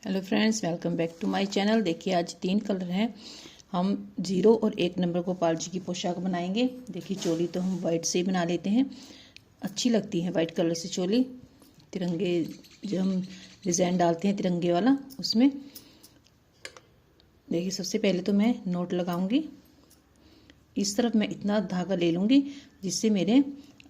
Hello friends, welcome back to my channel. देखिए आज 3 colour हैं। हम 0 और 1 नंबर गोपाल जी की पोशाक बनाएंगे। देखिए चोली तो हम वाइट से ही बना लेते हैं, अच्छी लगती है वाइट कलर से चोली। तिरंगे जो हम डिज़ाइन डालते हैं तिरंगे वाला, उसमें देखिए सबसे पहले तो मैं नोट लगाऊंगी। इस तरफ मैं इतना धागा ले लूँगी जिससे मेरे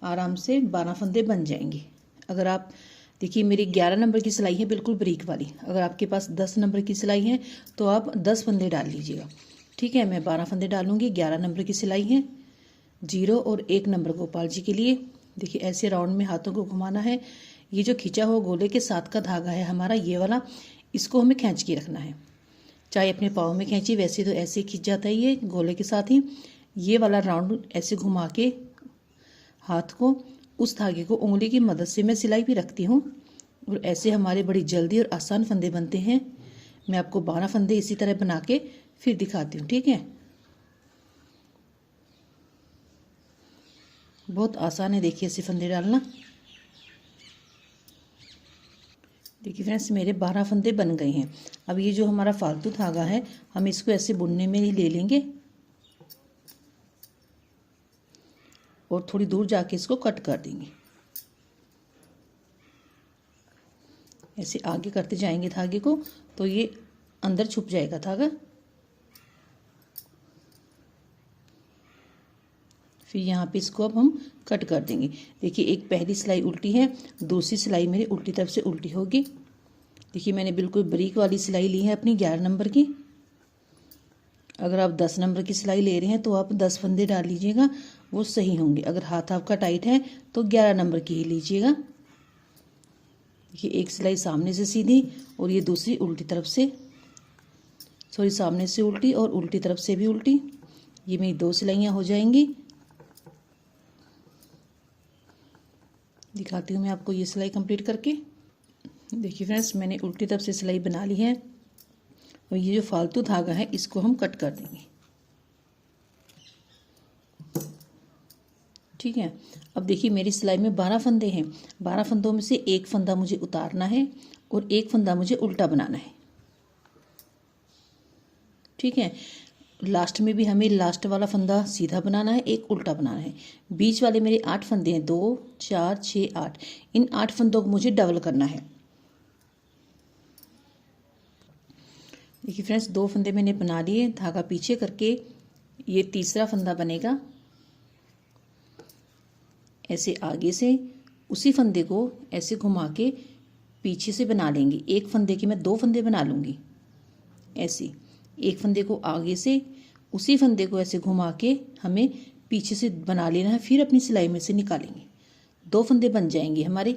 आराम से 12 फंदे बन जाएंगे। अगर आप देखिए मेरी 11 नंबर की सिलाई है, बिल्कुल बरीक वाली। अगर आपके पास 10 नंबर की सिलाई है तो आप 10 फंदे डाल लीजिएगा। ठीक है, मैं 12 फंदे डालूंगी। 11 नंबर की सिलाई है। 0 और 1 नंबर गोपाल जी के लिए देखिए ऐसे राउंड में हाथों को घुमाना है। ये जो खींचा हुआ गोले के साथ का धागा है हमारा, ये वाला, इसको हमें खींच के रखना है। चाहे अपने पाँव में खींचिए, वैसे तो ऐसे खींच जाता है ये गोले के साथ ही। ये वाला राउंड ऐसे घुमा के हाथ को, उस धागे को उंगली की मदद से मैं सिलाई भी रखती हूँ, और ऐसे हमारे बड़ी जल्दी और आसान फंदे बनते हैं। मैं आपको 12 फंदे इसी तरह बना के फिर दिखाती हूँ। ठीक है, बहुत आसान है। देखिए ऐसे फंदे डालना। देखिए फ्रेंड्स मेरे 12 फंदे बन गए हैं। अब ये जो हमारा फालतू धागा है, हम इसको ऐसे बुनने में ही ले लेंगे और थोड़ी दूर जाके इसको कट कर देंगे। ऐसे आगे करते जाएंगे धागे को तो ये अंदर छुप जाएगा धागा। फिर यहाँ पे इसको अब हम कट कर देंगे। देखिए एक पहली सिलाई उल्टी है, दूसरी सिलाई मेरी उल्टी तरफ से उल्टी होगी। देखिए मैंने बिल्कुल बारीक वाली सिलाई ली है अपनी 11 नंबर की। अगर आप 10 नंबर की सिलाई ले रहे हैं तो आप 10 फंदे डाल लीजिएगा, वो सही होंगे। अगर हाथ आपका टाइट है तो 11 नंबर की ही लीजिएगा। देखिए एक सिलाई सामने से सीधी और ये दूसरी उल्टी तरफ से, सॉरी सामने से उल्टी और उल्टी तरफ से भी उल्टी। ये मेरी 2 सिलाइयाँ हो जाएंगी। दिखाती हूँ मैं आपको ये सिलाई कंप्लीट करके। देखिए फ्रेंड्स मैंने उल्टी तरफ से सिलाई बना ली है, और ये जो फालतू धागा है इसको हम कट कर देंगे। ठीक है, अब देखिए मेरी सिलाई में 12 फंदे हैं। 12 फंदों में से एक फंदा मुझे उतारना है और एक फंदा मुझे उल्टा बनाना है। ठीक है, लास्ट में भी हमें लास्ट वाला फंदा सीधा बनाना है, एक उल्टा बनाना है। बीच वाले मेरे 8 फंदे हैं, 2 4 6 8। इन 8 फंदों को मुझे डबल करना है। देखिए फ्रेंड्स 2 फंदे मैंने बना लिए, धागा पीछे करके ये तीसरा फंदा बनेगा। ऐसे आगे से उसी फंदे को ऐसे घुमा के पीछे से बना लेंगे। एक फंदे के मैं 2 फंदे बना लूँगी। ऐसे एक फंदे को आगे से, उसी फंदे को ऐसे घुमा के हमें पीछे से बना लेना है, फिर अपनी सिलाई में से निकालेंगे। 2 फंदे बन जाएंगे हमारे।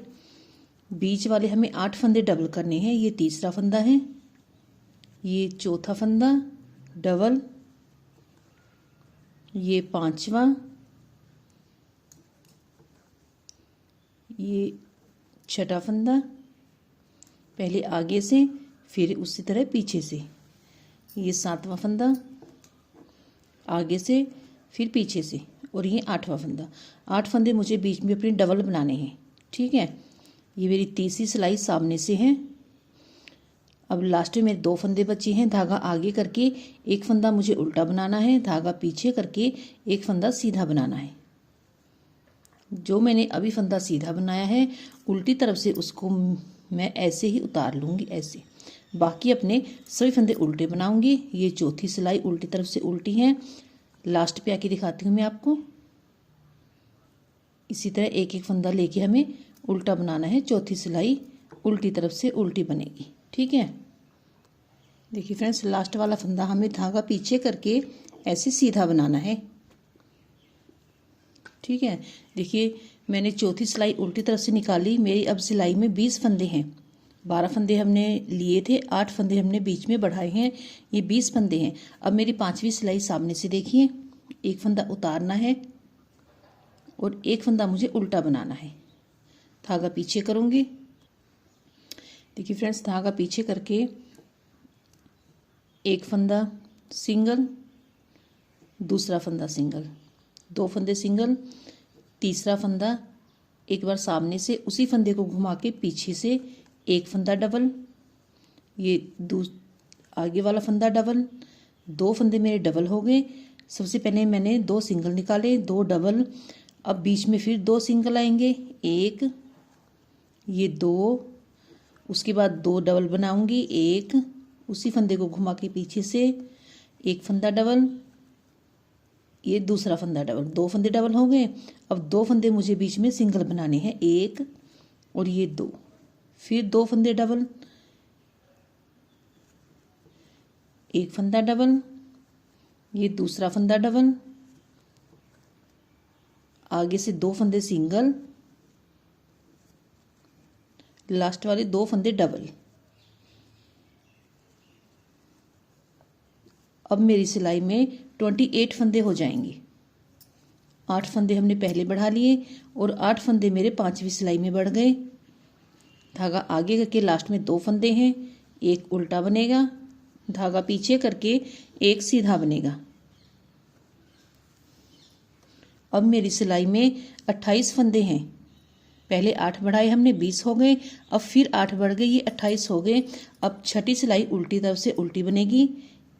बीच वाले हमें 8 फंदे डबल करने हैं। ये तीसरा फंदा है, ये चौथा फंदा डबल, ये 5वां, ये 6ठा फंदा, पहले आगे से फिर उसी तरह पीछे से, ये 7वां फंदा आगे से फिर पीछे से, और ये 8वां फंदा। 8 फंदे मुझे बीच में अपने डबल बनाने हैं। ठीक है, ये मेरी तीसरी सिलाई सामने से है। अब लास्ट में मेरे 2 फंदे बचे हैं। धागा आगे करके एक फंदा मुझे उल्टा बनाना है, धागा पीछे करके एक फंदा सीधा बनाना है। जो मैंने अभी फंदा सीधा बनाया है उल्टी तरफ से, उसको मैं ऐसे ही उतार लूँगी ऐसे। बाकी अपने सभी फंदे उल्टे बनाऊंगी। ये चौथी सिलाई उल्टी तरफ से उल्टी है। लास्ट पे आके दिखाती हूँ मैं आपको। इसी तरह एक एक फंदा लेके हमें उल्टा बनाना है। चौथी सिलाई उल्टी तरफ से उल्टी बनेगी। ठीक है, देखिए फ्रेंड्स लास्ट वाला फंदा हमें धागा पीछे करके ऐसे सीधा बनाना है। ठीक है, देखिए मैंने चौथी सिलाई उल्टी तरफ से निकाली। मेरी अब सिलाई में 20 फंदे हैं। 12 फंदे हमने लिए थे, 8 फंदे हमने बीच में बढ़ाए हैं, ये 20 फंदे हैं। अब मेरी 5वीं सिलाई सामने से देखिए, एक फंदा उतारना है और एक फंदा मुझे उल्टा बनाना है। धागा पीछे करूँगी। देखिए फ्रेंड्स धागा पीछे करके एक फंदा सिंगल, दूसरा फंदा सिंगल, 2 फंदे सिंगल, तीसरा फंदा एक बार सामने से उसी फंदे को घुमा के पीछे से एक फंदा डबल, ये आगे वाला फंदा डबल, 2 फंदे मेरे डबल हो गए। सबसे पहले मैंने 2 सिंगल निकाले, 2 डबल। अब बीच में फिर 2 सिंगल आएंगे, 1, ये 2, उसके बाद 2 डबल बनाऊंगी, 1, उसी फंदे को घुमा के पीछे से 1 फंदा डबल, ये दूसरा फंदा डबल, 2 फंदे डबल हो गए। अब 2 फंदे मुझे बीच में सिंगल बनाने हैं, 1 और ये 2, फिर 2 फंदे डबल, 1 फंदा डबल, ये दूसरा फंदा डबल, आगे से 2 फंदे सिंगल, लास्ट वाले 2 फंदे डबल। अब मेरी सिलाई में 28 फंदे हो जाएंगे। 8 फंदे हमने पहले बढ़ा लिए और 8 फंदे मेरे 5वीं सिलाई में बढ़ गए। धागा आगे करके लास्ट में 2 फंदे हैं, 1 उल्टा बनेगा, धागा पीछे करके 1 सीधा बनेगा। अब मेरी सिलाई में 28 फंदे हैं। पहले 8 बढ़ाए हमने, 20 हो गए। अब फिर 8 बढ़ गए, ये 28 हो गए। अब छठी सिलाई उल्टी तरफ से उल्टी बनेगी,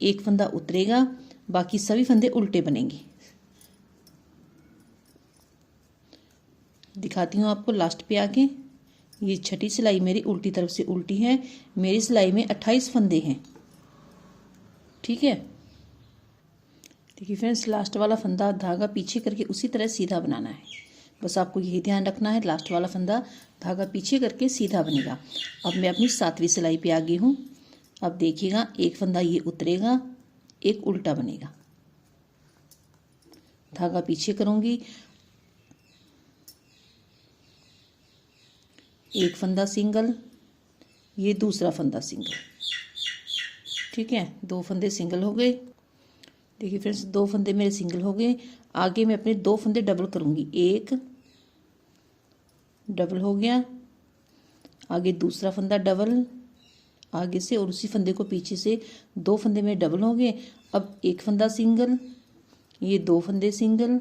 1 फंदा उतरेगा, बाकी सभी फंदे उल्टे बनेंगे। दिखाती हूँ आपको लास्ट पे आके। ये छठी सिलाई मेरी उल्टी तरफ से उल्टी है। मेरी सिलाई में 28 फंदे हैं, ठीक है। देखिए फ्रेंड्स, लास्ट वाला फंदा धागा पीछे करके उसी तरह सीधा बनाना है। बस आपको यही ध्यान रखना है, लास्ट वाला फंदा धागा पीछे करके सीधा बनेगा। अब मैं अपनी 7वीं सिलाई पे आ गई हूँ। अब देखिएगा, 1 फंदा ये उतरेगा, 1 उल्टा बनेगा, धागा पीछे करूँगी, 1 फंदा सिंगल, ये दूसरा फंदा सिंगल, ठीक है। 2 फंदे सिंगल हो गए। देखिए फ्रेंड्स, 2 फंदे मेरे सिंगल हो गए। आगे मैं अपने 2 फंदे डबल करूँगी, 1 डबल हो गया, आगे दूसरा फंदा डबल आगे से, और उसी फंदे को पीछे से 2 फंदे में डबल हो गए। अब 1 फंदा सिंगल, ये 2 फंदे सिंगल,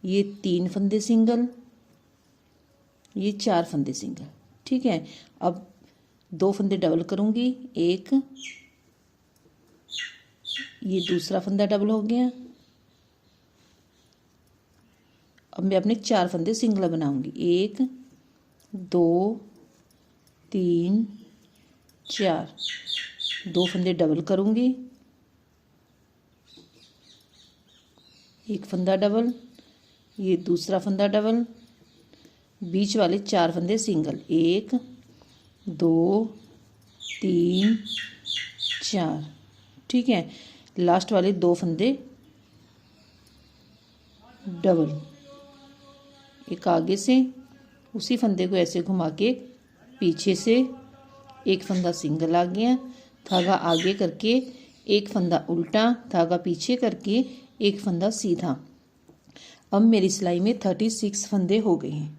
ये 3 फंदे सिंगल, ये 4 फंदे सिंगल, ठीक है। अब 2 फंदे डबल करूँगी, 1, ये दूसरा फंदा डबल हो गया। अब मैं अपने 4 फंदे सिंगल बनाऊंगी, 1, 2, 3, 4, 2 फंदे डबल करूँगी, 1 फंदा डबल, ये दूसरा फंदा डबल, बीच वाले 4 फंदे सिंगल, 1, 2, 3, 4, ठीक है। लास्ट वाले 2 फंदे डबल, एक आगे से, उसी फंदे को ऐसे घुमा के पीछे से 1 फंदा सिंगल आ गया, धागा आगे करके 1 फंदा उल्टा, धागा पीछे करके 1 फंदा सीधा। अब मेरी सिलाई में 36 फंदे हो गए हैं,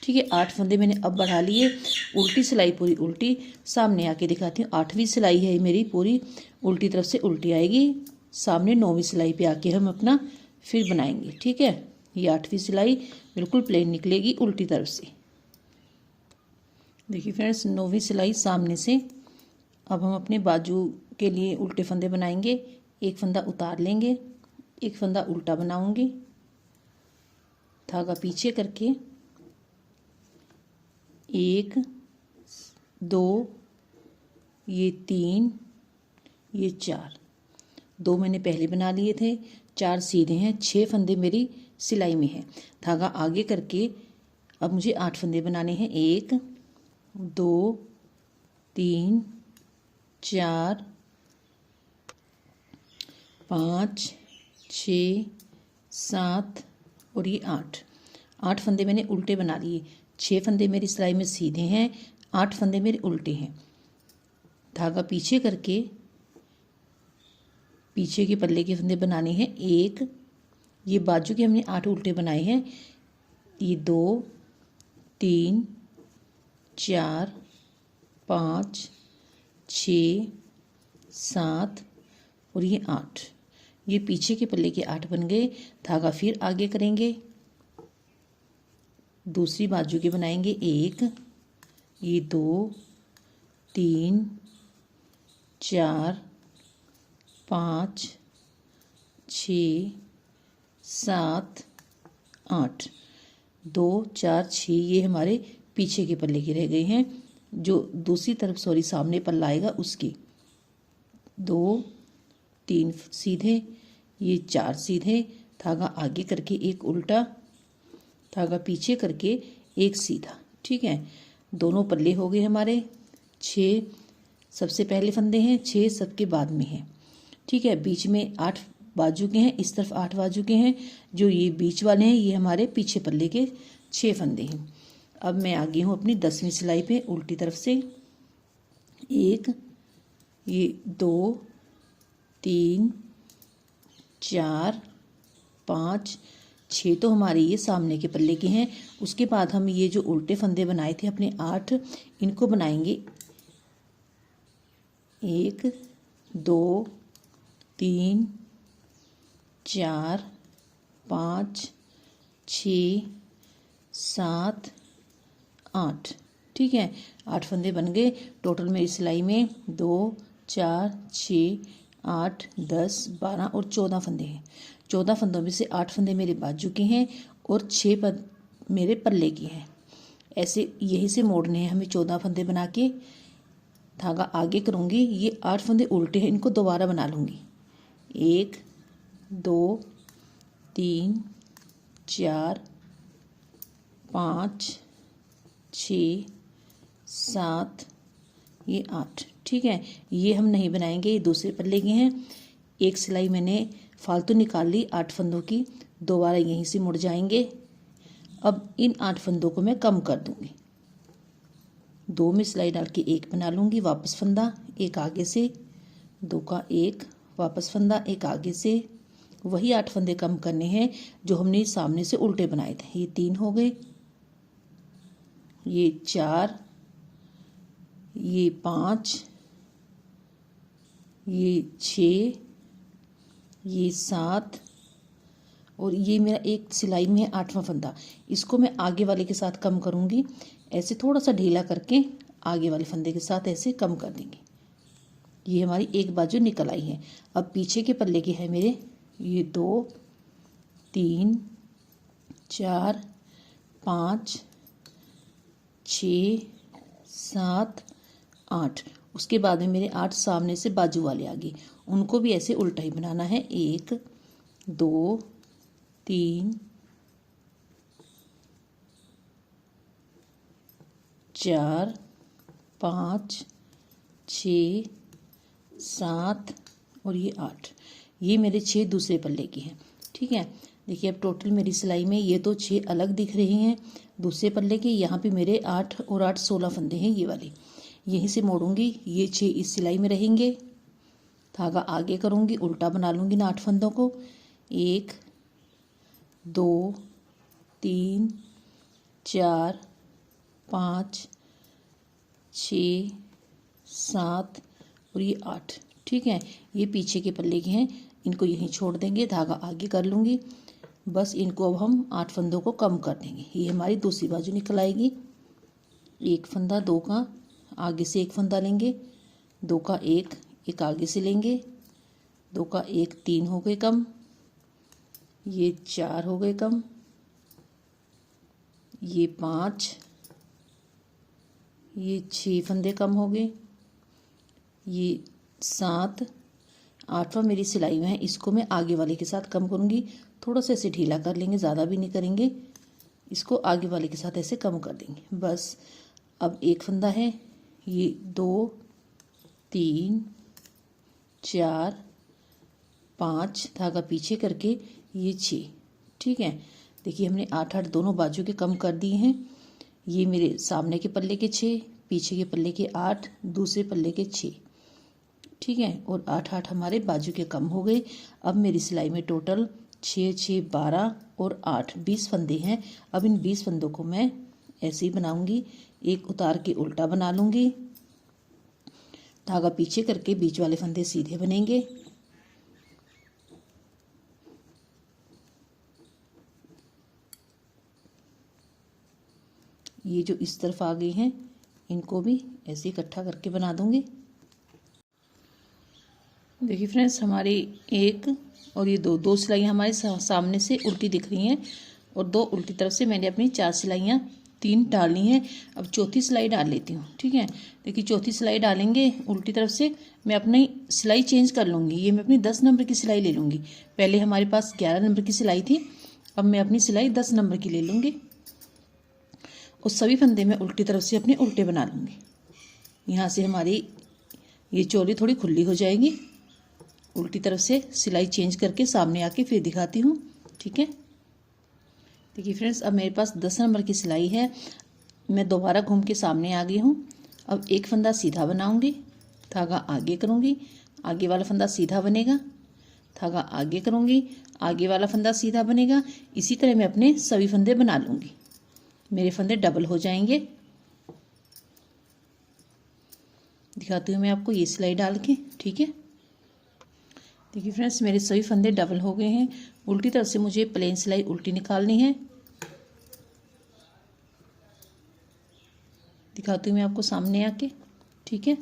ठीक है। 8 फंदे मैंने अब बढ़ा लिए। उल्टी सिलाई पूरी उल्टी, सामने आके दिखाती हूँ। 8वीं सिलाई है मेरी, पूरी उल्टी तरफ से उल्टी आएगी। सामने 9वीं सिलाई पे आके हम अपना फिर बनाएंगे, ठीक है। ये 8वीं सिलाई बिल्कुल प्लेन निकलेगी उल्टी तरफ से। देखिए फ्रेंड्स, 9वीं सिलाई सामने से। अब हम अपने बाजू के लिए उल्टे फंदे बनाएंगे। 1 फंदा उतार लेंगे, 1 फंदा उल्टा बनाऊंगी, धागा पीछे करके 1, 2, ये 3, ये 4, 2 मैंने पहले बना लिए थे, 4 सीधे हैं, 6 फंदे मेरी सिलाई में है। धागा आगे करके अब मुझे 8 फंदे बनाने हैं, 1, 2, 3, 4, 5, 6, 7 और ये 8 फंदे मैंने उल्टे बना लिए। 6 फंदे मेरी सिलाई में सीधे हैं, 8 फंदे मेरे उल्टे हैं। धागा पीछे करके पीछे के पल्ले के फंदे बनाने हैं, 1, ये बाजू के हमने 8 उल्टे बनाए हैं, ये 2, 3, 4, 5, 6, 7 और ये 8, ये पीछे के पल्ले के 8 बन गए। धागा फिर आगे करेंगे, दूसरी बाजू के बनाएंगे, 1, ये 2, 3, 4 5 6 7 8, 2 4 6 ये हमारे पीछे के पल्ले के रह गए हैं, जो दूसरी तरफ सॉरी सामने पल्ला आएगा उसकी। 2 3 सीधे, ये 4 सीधे, धागा आगे करके एक उल्टा, धागा पीछे करके एक सीधा। ठीक है, दोनों पल्ले हो गए हमारे। 6 सबसे पहले फंदे हैं, 6 सबके बाद में हैं। ठीक है, बीच में 8 बाजू के हैं, इस तरफ 8 बाजू के हैं, जो ये बीच वाले हैं ये हमारे पीछे पल्ले के 6 फंदे हैं। अब मैं आ गई हूँ अपनी 10वीं सिलाई पे उल्टी तरफ से। 1 ये 2 3 4 5 6 तो हमारे ये सामने के पल्ले के हैं। उसके बाद हम ये जो उल्टे फंदे बनाए थे अपने 8, इनको बनाएंगे 1 2 3 4 5 6 7 8। ठीक है, 8 फंदे बन गए। टोटल मेरी सिलाई में 2 4 6 8 10 12 और 14 फंदे हैं। 14 फंदों में से 8 फंदे मेरे बाजू के हैं और 6 पद मेरे पल्ले की हैं। ऐसे यही से मोड़ने हैं हमें 14 फंदे बना के। धागा आगे करूँगी, ये 8 फंदे उल्टे हैं, इनको दोबारा बना लूँगी। 1 2 3 4 5 6 7 ये 8। ठीक है, ये हम नहीं बनाएंगे, ये दूसरे पल्ले के हैं। एक सिलाई मैंने फालतू निकाल ली 8 फंदों की, दोबारा यहीं से मुड़ जाएंगे। अब इन 8 फंदों को मैं कम कर दूंगी। 2 में सिलाई डाल के एक बना लूँगी, वापस फंदा एक आगे से, 2 का एक, वापस फंदा एक आगे से। वही 8 फंदे कम करने हैं जो हमने सामने से उल्टे बनाए थे। ये 3 हो गए, ये 4, ये 5, ये 6, ये 7 और ये मेरा एक सिलाई में है 8वां फंदा। इसको मैं आगे वाले के साथ कम करूँगी, ऐसे थोड़ा सा ढीला करके आगे वाले फंदे के साथ ऐसे कम कर देंगे। ये हमारी एक बाजू निकल आई है। अब पीछे के पल्ले के हैं मेरे ये 2 3 4 5 6 7 8। उसके बाद में मेरे 8 सामने से बाजू वाले आ गए, उनको भी ऐसे उल्टा ही बनाना है। 1 2 3 4 5 6 7 और ये 8। ये मेरे 6 दूसरे पल्ले की हैं। ठीक है, देखिए अब टोटल मेरी सिलाई में ये तो 6 अलग दिख रही हैं दूसरे पल्ले के। यहाँ पे मेरे 8 और 8 16 फंदे हैं ये वाले। यहीं से मोड़ूंगी, ये 6 इस सिलाई में रहेंगे। धागा आगे करूँगी, उल्टा बना लूँगी ना 8 फंदों को। 1 2 3 4 5 6 7 और ये 8। ठीक है, ये पीछे के पल्ले के हैं, इनको यहीं छोड़ देंगे, धागा आगे कर लूँगी। बस इनको अब हम 8 फंदों को कम कर देंगे। ये हमारी दूसरी बाजू निकल आएगी। एक फंदा 2 का आगे से एक फंदा लेंगे, 2 का एक आगे से लेंगे, 2 का एक 3 हो गए कम, ये 4 हो गए कम, ये 5, ये 6 फंदे कम हो गए, ये 7। 8वां मेरी सिलाई में है, इसको मैं आगे वाले के साथ कम करूँगी। थोड़ा सा ऐसे ढीला कर लेंगे, ज़्यादा भी नहीं करेंगे। इसको आगे वाले के साथ ऐसे कम कर देंगे। बस अब एक फंदा है, ये 2 3 4 5, धागा पीछे करके ये 6। ठीक है, देखिए हमने 8 8 दोनों बाजू के कम कर दिए हैं। ये मेरे सामने के पल्ले के 6, पीछे के पल्ले के 8, दूसरे पल्ले के 6। ठीक है, और 8 8 हमारे बाजू के कम हो गए। अब मेरी सिलाई में टोटल 6 6 12 और 8 20 फंदे हैं। अब इन 20 फंदों को मैं ऐसे ही बनाऊंगी, एक उतार के उल्टा बना लूँगी, धागा पीछे करके बीच वाले फंदे सीधे बनेंगे। ये जो इस तरफ आ गई हैं इनको भी ऐसे इकट्ठा करके बना दूंगी। देखिए फ्रेंड्स, हमारी एक और ये दो सिलाइयाँ हमारे सामने से उल्टी दिख रही हैं और दो उल्टी तरफ से मैंने अपनी 4 सिलाइयाँ 3 डालनी है। अब चौथी सिलाई डाल लेती हूँ। ठीक है, देखिए चौथी सिलाई डालेंगे उल्टी तरफ से, मैं अपनी सिलाई चेंज कर लूँगी। ये मैं अपनी 10 नंबर की सिलाई ले लूँगी। पहले हमारे पास 11 नंबर की सिलाई थी, अब मैं अपनी सिलाई 10 नंबर की ले लूँगी और सभी फंदे में उल्टी तरफ से अपने उल्टे बना लूँगी। यहाँ से हमारी ये चोली थोड़ी खुली हो जाएगी। उल्टी तरफ से सिलाई चेंज करके सामने आके फिर दिखाती हूँ। ठीक है, देखिए फ्रेंड्स, अब मेरे पास 10 नंबर की सिलाई है। मैं दोबारा घूम के सामने आ गई हूँ। अब एक फंदा सीधा बनाऊंगी, धागा आगे करूँगी, आगे वाला फंदा सीधा बनेगा, धागा आगे करूँगी, आगे वाला फंदा सीधा बनेगा। इसी तरह मैं अपने सभी फंदे बना लूँगी। मेरे फंदे डबल हो जाएंगे। दिखाती हूँ मैं आपको ये सिलाई डाल के। ठीक है, देखिए फ्रेंड्स, मेरे सभी फंदे डबल हो गए हैं। उल्टी तरफ से मुझे प्लेन सिलाई उल्टी निकालनी है। दिखाती हूँ मैं आपको सामने आके। ठीक है,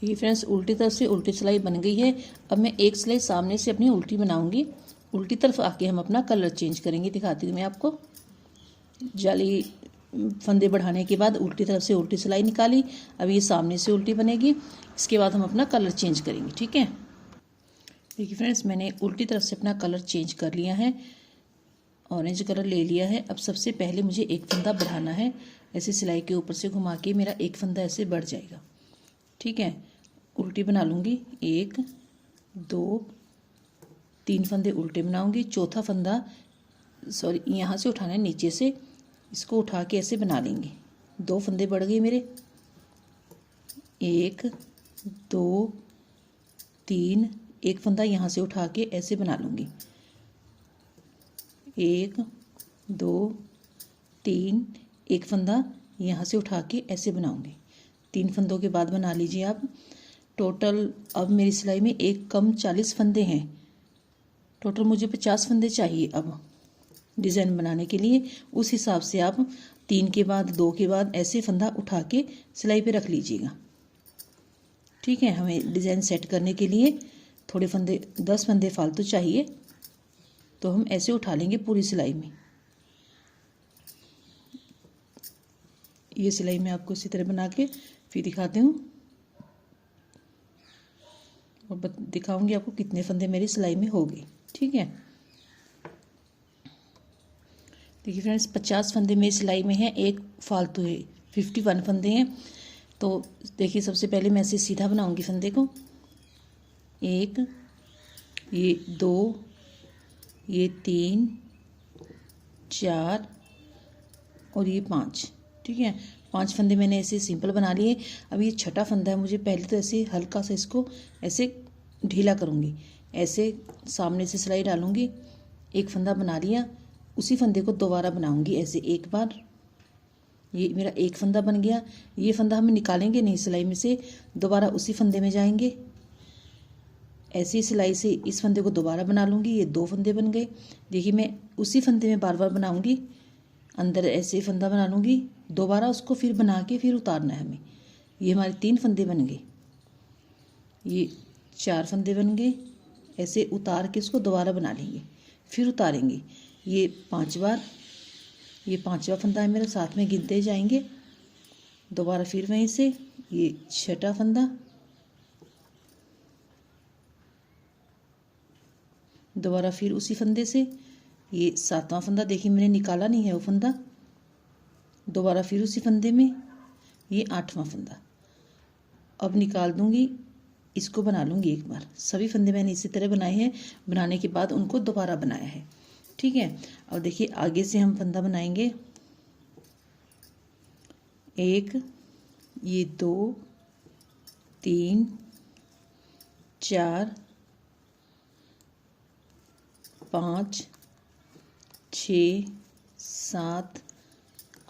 देखिए फ्रेंड्स, उल्टी तरफ से उल्टी सिलाई बन गई है। अब मैं एक सिलाई सामने से अपनी उल्टी बनाऊंगी। उल्टी तरफ आके हम अपना कलर चेंज करेंगे। दिखाती हूँ मैं आपको। जाली फंदे बढ़ाने के बाद उल्टी तरफ से उल्टी सिलाई निकाली। अब ये सामने से उल्टी बनेगी। इसके बाद हम अपना कलर चेंज करेंगे। ठीक है, देखिए फ्रेंड्स, मैंने उल्टी तरफ से अपना कलर चेंज कर लिया है, ऑरेंज कलर ले लिया है। अब सबसे पहले मुझे एक फंदा बढ़ाना है। ऐसे सिलाई के ऊपर से घुमा के मेरा एक फंदा ऐसे बढ़ जाएगा। ठीक है, उल्टी बना लूँगी। 1 2 3 फंदे उल्टे बनाऊँगी। चौथा फंदा यहाँ से उठाना है, नीचे से इसको उठा के ऐसे बना लेंगे। 2 फंदे बढ़ गए मेरे। 1 2 3, एक फंदा यहाँ से उठा के ऐसे बना लूँगी। 1 2 3, एक फंदा यहाँ से उठा के ऐसे बनाऊँगी। 3 फंदों के बाद बना लीजिए आप। टोटल अब मेरी सिलाई में एक कम 40 फंदे हैं। टोटल मुझे 50 फंदे चाहिए अब डिज़ाइन बनाने के लिए। उस हिसाब से आप 3 के बाद 2 के बाद ऐसे फंदा उठा के सिलाई पे रख लीजिएगा। ठीक है, हमें डिज़ाइन सेट करने के लिए थोड़े फंदे 10 फंदे फालतू चाहिए, तो हम ऐसे उठा लेंगे पूरी सिलाई में। ये सिलाई मैं आपको इसी तरह बना के फिर दिखाती हूँ और दिखाऊंगी आपको कितने फंदे मेरी सिलाई में हो गए। ठीक है, देखिए फ्रेंड्स, 50 फंदे मेरी सिलाई में है, एक फालतू है। 51 फंदे हैं। तो देखिए, सबसे पहले मैं ऐसे सीधा बनाऊंगी फंदे को। 1, ये 2, ये 3 4 और ये 5। ठीक है, 5 फंदे मैंने ऐसे सिंपल बना लिए। अब ये छठा फंदा है। मुझे पहले तो ऐसे हल्का सा इसको ऐसे ढीला करूँगी। ऐसे सामने से सिलाई डालूँगी। एक फंदा बना लिया, उसी फंदे को दोबारा बनाऊँगी ऐसे एक बार। ये मेरा एक फंदा बन गया। ये फंदा हम निकालेंगे नहीं सिलाई में से, दोबारा उसी फंदे में जाएंगे। ऐसी सिलाई से इस फंदे को दोबारा बना लूँगी। ये 2 फंदे बन गए। देखिए, मैं उसी फंदे में बार बार बनाऊँगी। अंदर ऐसे फंदा बना लूँगी, दोबारा उसको फिर बना के फिर उतारना है हमें। ये हमारे 3 फंदे बन गए। ये 4 फंदे बन गए। ऐसे उतार के इसको दोबारा बना लेंगे, फिर उतारेंगे। ये 5 बार। ये 5वां फंदा है मेरा, साथ में गिनते जाएंगे। दोबारा फिर वहीं से ये छठा फंदा, दोबारा फिर उसी फंदे से ये 7वां फंदा। देखिए, मैंने निकाला नहीं है वो फंदा। दोबारा फिर उसी फंदे में ये 8वां फंदा। अब निकाल दूंगी, इसको बना लूँगी एक बार। सभी फंदे मैंने इसी तरह बनाए हैं। बनाने के बाद उनको दोबारा बनाया है। ठीक है, अब देखिए, आगे से हम फंदा बनाएंगे। 1, ये 2 3 4 5 6 7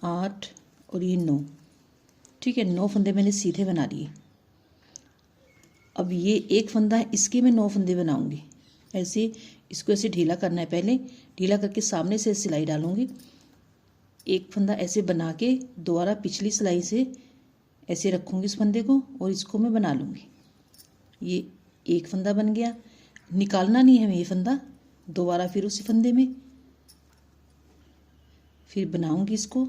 8 और ये 9। ठीक है, 9 फंदे मैंने सीधे बना लिए। अब ये एक फंदा है, इसके मैं 9 फंदे बनाऊंगी। ऐसे इसको ऐसे ढीला करना है। पहले ढीला करके सामने से सिलाई डालूंगी। एक फंदा ऐसे बना के दोबारा पिछली सिलाई से ऐसे रखूंगी इस फंदे को और इसको मैं बना लूँगी। ये एक फंदा बन गया। निकालना नहीं है हमें ये फंदा, दोबारा फिर उसी फंदे में फिर बनाऊंगी इसको।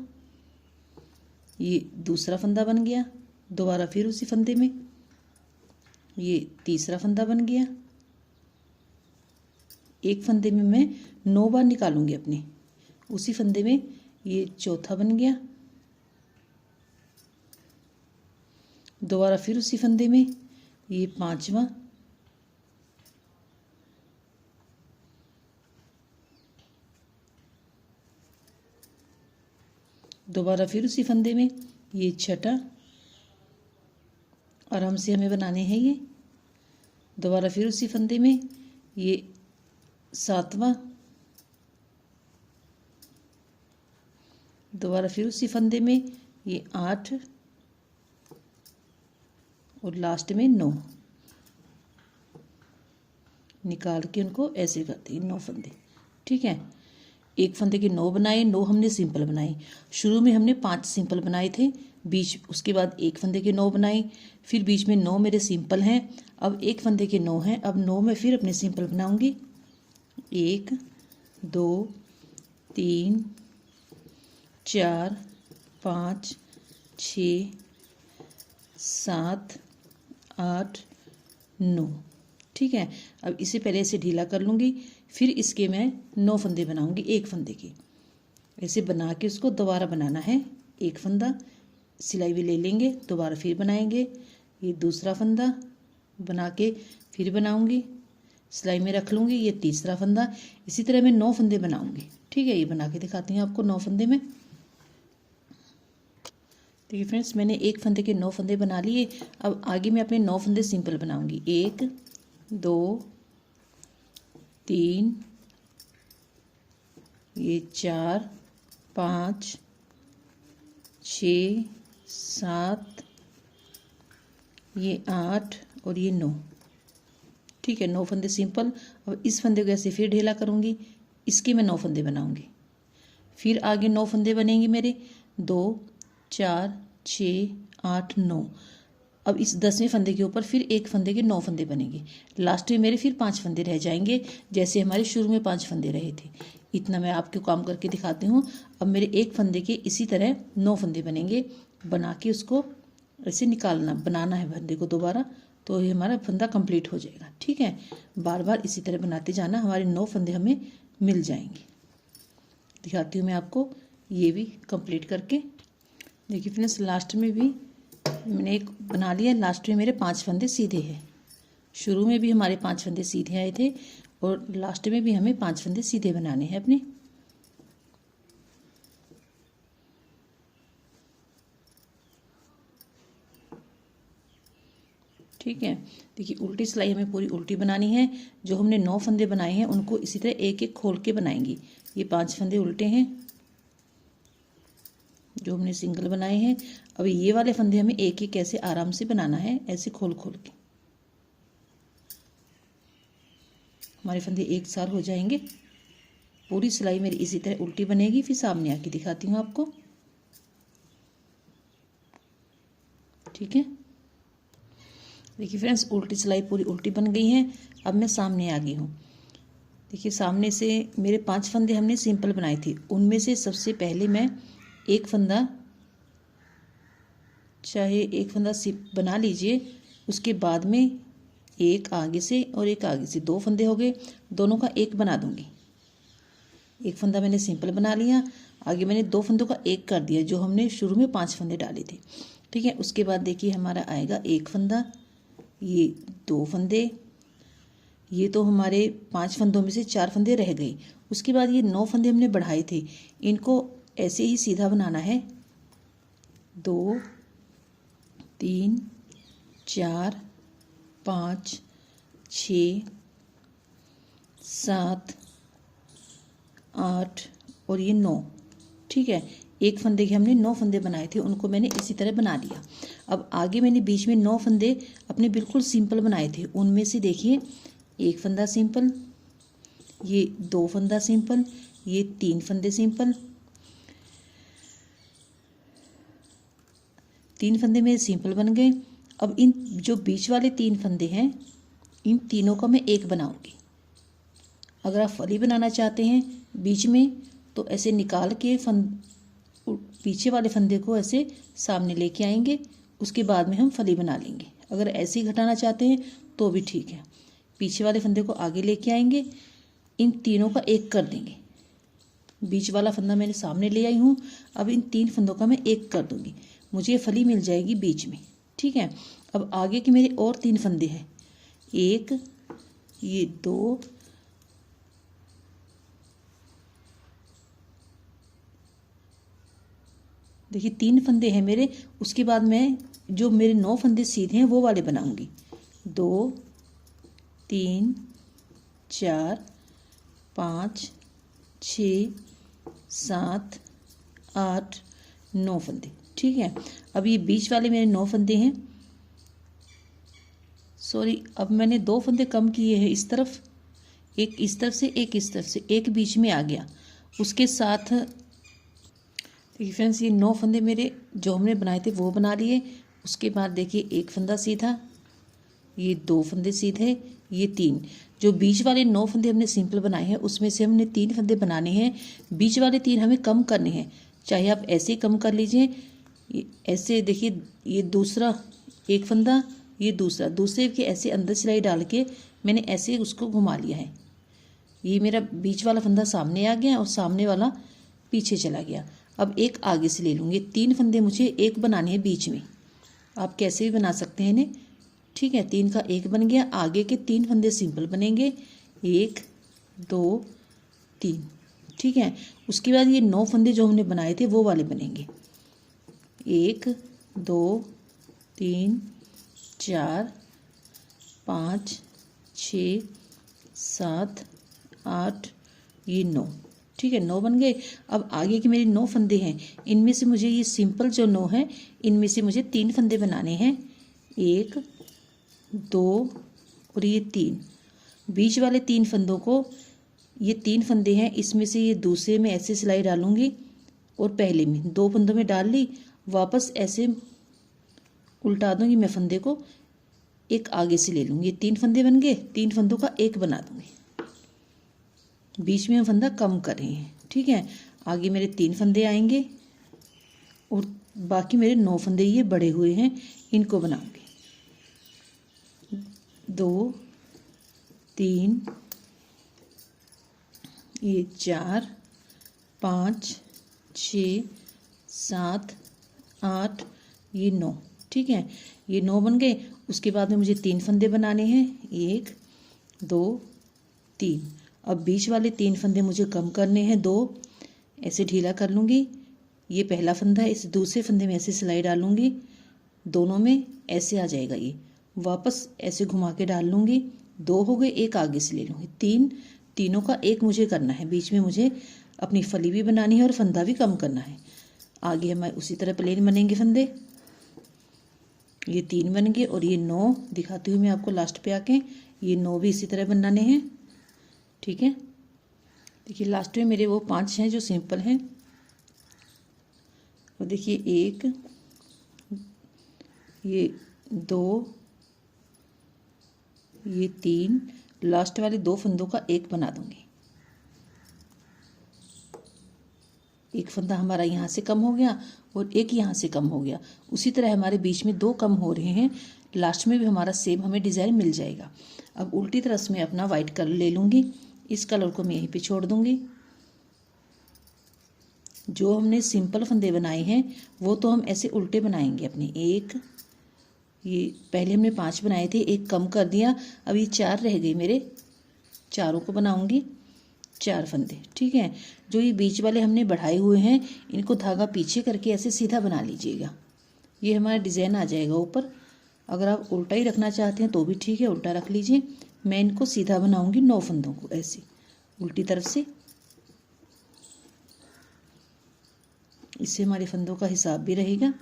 ये दूसरा फंदा बन गया, दोबारा फिर उसी फंदे में, ये तीसरा फंदा बन गया। एक फंदे में मैं 9 बार निकालूंगी अपने, उसी फंदे में ये चौथा बन गया, दोबारा फिर उसी फंदे में ये पांचवा, दोबारा फिर उसी फंदे में ये छठा, आराम से हमें बनाने हैं ये। दोबारा फिर उसी फंदे में ये सातवां, दोबारा फिर उसी फंदे में ये 8 और लास्ट में 9। निकाल के उनको ऐसे करते हैं 9 फंदे। ठीक है, एक फंदे के 9 बनाए, 9 हमने सिंपल बनाए। शुरू में हमने 5 सिंपल बनाए थे, बीच उसके बाद एक फंदे के 9 बनाए, फिर बीच में 9 मेरे सिंपल हैं। अब एक फंदे के 9 हैं, अब 9 में फिर अपने सिंपल बनाऊंगी। 1 2 3 4 5 6 7 8 9। ठीक है, अब इसे पहले ऐसे ढीला कर लूँगी, फिर इसके मैं 9 फंदे बनाऊंगी एक फंदे के। ऐसे बना के उसको दोबारा बनाना है। एक फंदा सिलाई भी ले लेंगे, दोबारा फिर बनाएंगे। ये दूसरा फंदा बना के फिर बनाऊंगी, सिलाई में रख लूँगी। ये तीसरा फंदा, इसी तरह मैं 9 फंदे बनाऊंगी। ठीक है, ये बना के दिखाती हूँ आपको 9 फंदे में। देखिए फ्रेंड्स, मैंने एक फंदे के 9 फंदे बना लिए। अब आगे मैं अपने 9 फंदे सिंपल बनाऊंगी। 1 2 3 ये 4 5 6 7 ये 8 और ये 9। ठीक है, 9 फंदे सिंपल। अब इस फंदे को ऐसे फिर ढीला करूँगी, इसके मैं 9 फंदे बनाऊँगी। फिर आगे 9 फंदे बनेंगे मेरे, 2 4 6 8 9। अब इस 10वें फंदे के ऊपर फिर एक फंदे के 9 फंदे बनेंगे। लास्ट में मेरे फिर 5 फंदे रह जाएंगे, जैसे हमारे शुरू में 5 फंदे रहे थे। इतना मैं आपको काम करके दिखाती हूँ। अब मेरे एक फंदे के इसी तरह 9 फंदे बनेंगे। बना के उसको ऐसे निकालना, बनाना है फंदे को दोबारा, तो ये हमारा फंदा कंप्लीट हो जाएगा। ठीक है, बार बार इसी तरह बनाते जाना, हमारे 9 फंदे हमें मिल जाएंगे। दिखाती हूँ मैं आपको ये भी कंप्लीट करके। देखिए फ्रेंड्स, लास्ट में भी मैंने एक बना लिया। लास्ट में मेरे 5 फंदे सीधे हैं। शुरू में भी हमारे 5 फंदे सीधे आए थे और लास्ट में भी हमें 5 फंदे सीधे बनाने हैं अपने। ठीक है, देखिए उल्टी सिलाई हमें पूरी उल्टी बनानी है। जो हमने 9 फंदे बनाए हैं उनको इसी तरह एक एक खोल के बनाएंगे। ये 5 फंदे उल्टे हैं जो हमने सिंगल बनाए हैं। अब ये वाले फंदे हमें एक एक ऐसे आराम से बनाना है, ऐसे खोल खोल के। हमारे फंदे एक साथ हो जाएंगे। पूरी सिलाई मेरी इसी तरह उल्टी बनेगी। फिर सामने आके दिखाती हूँ आपको। ठीक है, देखिए फ्रेंड्स, उल्टी सिलाई पूरी उल्टी बन गई है। अब मैं सामने आ गई हूँ। देखिए सामने से मेरे 5 फंदे हमने सिंपल बनाए थे, उनमें से सबसे पहले मैं एक फंदा, चाहे एक फंदा बना लीजिए, उसके बाद में एक आगे से और एक आगे से, 2 फंदे हो गए, दोनों का एक बना दूंगी। एक फंदा मैंने सिंपल बना लिया, आगे मैंने 2 फंदों का एक कर दिया, जो हमने शुरू में 5 फंदे डाले थे। ठीक है, उसके बाद देखिए हमारा आएगा एक फंदा, ये 2 फंदे, ये तो हमारे 5 फंदों में से 4 फंदे रह गए। उसके बाद ये 9 फंदे हमने बढ़ाए थे, इनको ऐसे ही सीधा बनाना है। 2 3 4 5 6 7 8 और ये 9। ठीक है, एक फंदे के हमने 9 फंदे बनाए थे, उनको मैंने इसी तरह बना लिया। अब आगे मैंने बीच में 9 फंदे अपने बिल्कुल सिंपल बनाए थे, उनमें से देखिए एक फंदा सिंपल, ये 2 फंदा सिंपल, ये 3 फंदे सिंपल, 3 फंदे मेरे सिंपल बन गए। अब इन जो बीच वाले 3 फंदे हैं, इन तीनों का मैं एक बनाऊंगी। अगर आप फली बनाना चाहते हैं बीच में, तो ऐसे निकाल के पीछे वाले फंदे को ऐसे सामने लेके आएंगे, उसके बाद में हम फली बना लेंगे। अगर ऐसे ही घटाना चाहते हैं तो भी ठीक है। पीछे वाले फंदे को आगे लेके आएंगे, इन तीनों का एक कर देंगे। बीच वाला फंदा मैंने सामने ले आई हूँ, अब इन 3 फंदों का मैं एक कर दूंगी, मुझे ये फली मिल जाएगी बीच में। ठीक है। अब आगे के मेरे और 3 फंदे हैं, एक, ये 2, देखिए 3 फंदे हैं मेरे। उसके बाद मैं जो मेरे 9 फंदे सीधे हैं वो वाले बनाऊंगी। 2, 3, 4, 5, 6, 7, 8, 9 फंदे। ठीक है। अब ये बीच वाले मेरे 9 फंदे हैं। सॉरी, अब मैंने 2 फंदे कम किए हैं इस तरफ, एक इस तरफ से, एक इस तरफ से, एक बीच में आ गया। उसके साथ देखिए फ्रेंड्स, ये 9 फंदे मेरे जो हमने बनाए थे वो बना लिए। उसके बाद देखिए एक फंदा सीधा, ये 2 फंदे सीधे, ये 3। जो बीच वाले 9 फंदे हमने सिंपल बनाए हैं उसमें से हमने 3 फंदे बनाने हैं। बीच वाले 3 हमें कम करने हैं, चाहे आप ऐसे ही कम कर लीजिए। ऐसे देखिए, ये दूसरा एक फंदा, ये दूसरे के ऐसे अंदर सिलाई डाल के मैंने ऐसे उसको घुमा लिया है। ये मेरा बीच वाला फंदा सामने आ गया और सामने वाला पीछे चला गया। अब एक आगे से ले लूँगी। 3 फंदे मुझे एक बनाने हैं बीच में, आप कैसे भी बना सकते हैं इन्हें। ठीक है, 3 का एक बन गया। आगे के 3 फंदे सिंपल बनेंगे, 1, 2, 3। ठीक है। उसके बाद ये 9 फंदे जो हमने बनाए थे वो वाले बनेंगे, 1, 2, 3, 4, 5, 6, 7, 8, ये 9। ठीक है, 9 बन गए। अब आगे के मेरे 9 फंदे हैं, इनमें से मुझे ये सिंपल जो 9 है, इनमें से मुझे 3 फंदे बनाने हैं, 1, 2 और ये 3। बीच वाले 3 फंदों को, ये 3 फंदे हैं, इसमें से ये दूसरे में ऐसे सिलाई डालूंगी और पहले में 2 फंदों में डाल ली, वापस ऐसे उल्टा दूंगी मैं फंदे को, एक आगे से ले लूँगी। 3 फंदे बन गए, 3 फंदों का एक बना दूंगी। बीच में हम फंदा कम कर रहे हैं। ठीक है। आगे मेरे 3 फंदे आएंगे और बाकी मेरे 9 फंदे ये बड़े हुए हैं, इनको बनाऊंगी। 2, 3, ये 4, 5, 6, 7, 8, ये 9। ठीक है, ये 9 बन गए। उसके बाद में मुझे 3 फंदे बनाने हैं, 1, 2, 3। अब बीच वाले 3 फंदे मुझे कम करने हैं, 2 ऐसे ढीला कर लूँगी। ये पहला फंदा है, इस दूसरे फंदे में ऐसे सिलाई डालूँगी, दोनों में ऐसे आ जाएगा। ये वापस ऐसे घुमा के डाल लूँगी, 2 हो गए, एक आगे से ले लूँगी। 3, तीनों का एक मुझे करना है। बीच में मुझे अपनी फली भी बनानी है और फंदा भी कम करना है। आगे हमारे उसी तरह प्लेन बनेंगे फंदे। ये 3 बन गए और ये 9 दिखाती हूँ मैं आपको लास्ट पे आके। ये 9 भी इसी तरह बनाने हैं। ठीक है, देखिए लास्ट में मेरे वो 5 हैं जो सिंपल हैं। और देखिए 1, ये 2, ये 3, लास्ट वाले 2 फंदों का एक बना दूंगी। एक फंदा हमारा यहाँ से कम हो गया और एक यहाँ से कम हो गया। उसी तरह हमारे बीच में 2 कम हो रहे हैं, लास्ट में भी हमारा सेम हमें डिज़ाइन मिल जाएगा। अब उल्टी तरफ से मैं अपना वाइट कलर ले लूँगी, इस कलर को मैं यहीं पे छोड़ दूँगी। जो हमने सिंपल फंदे बनाए हैं वो तो हम ऐसे उल्टे बनाएंगे अपने। 1, ये पहले हमने 5 बनाए थे, एक कम कर दिया, अब ये 4 रह गए मेरे, चारों को बनाऊंगी 4 फंदे। ठीक है, जो ये बीच वाले हमने बढ़ाए हुए हैं इनको धागा पीछे करके ऐसे सीधा बना लीजिएगा, ये हमारा डिज़ाइन आ जाएगा ऊपर। अगर आप उल्टा ही रखना चाहते हैं तो भी ठीक है, उल्टा रख लीजिए। मैं इनको सीधा बनाऊंगी 9 फंदों को ऐसे उल्टी तरफ से। इससे हमारे फंदों का हिसाब भी रहेगा।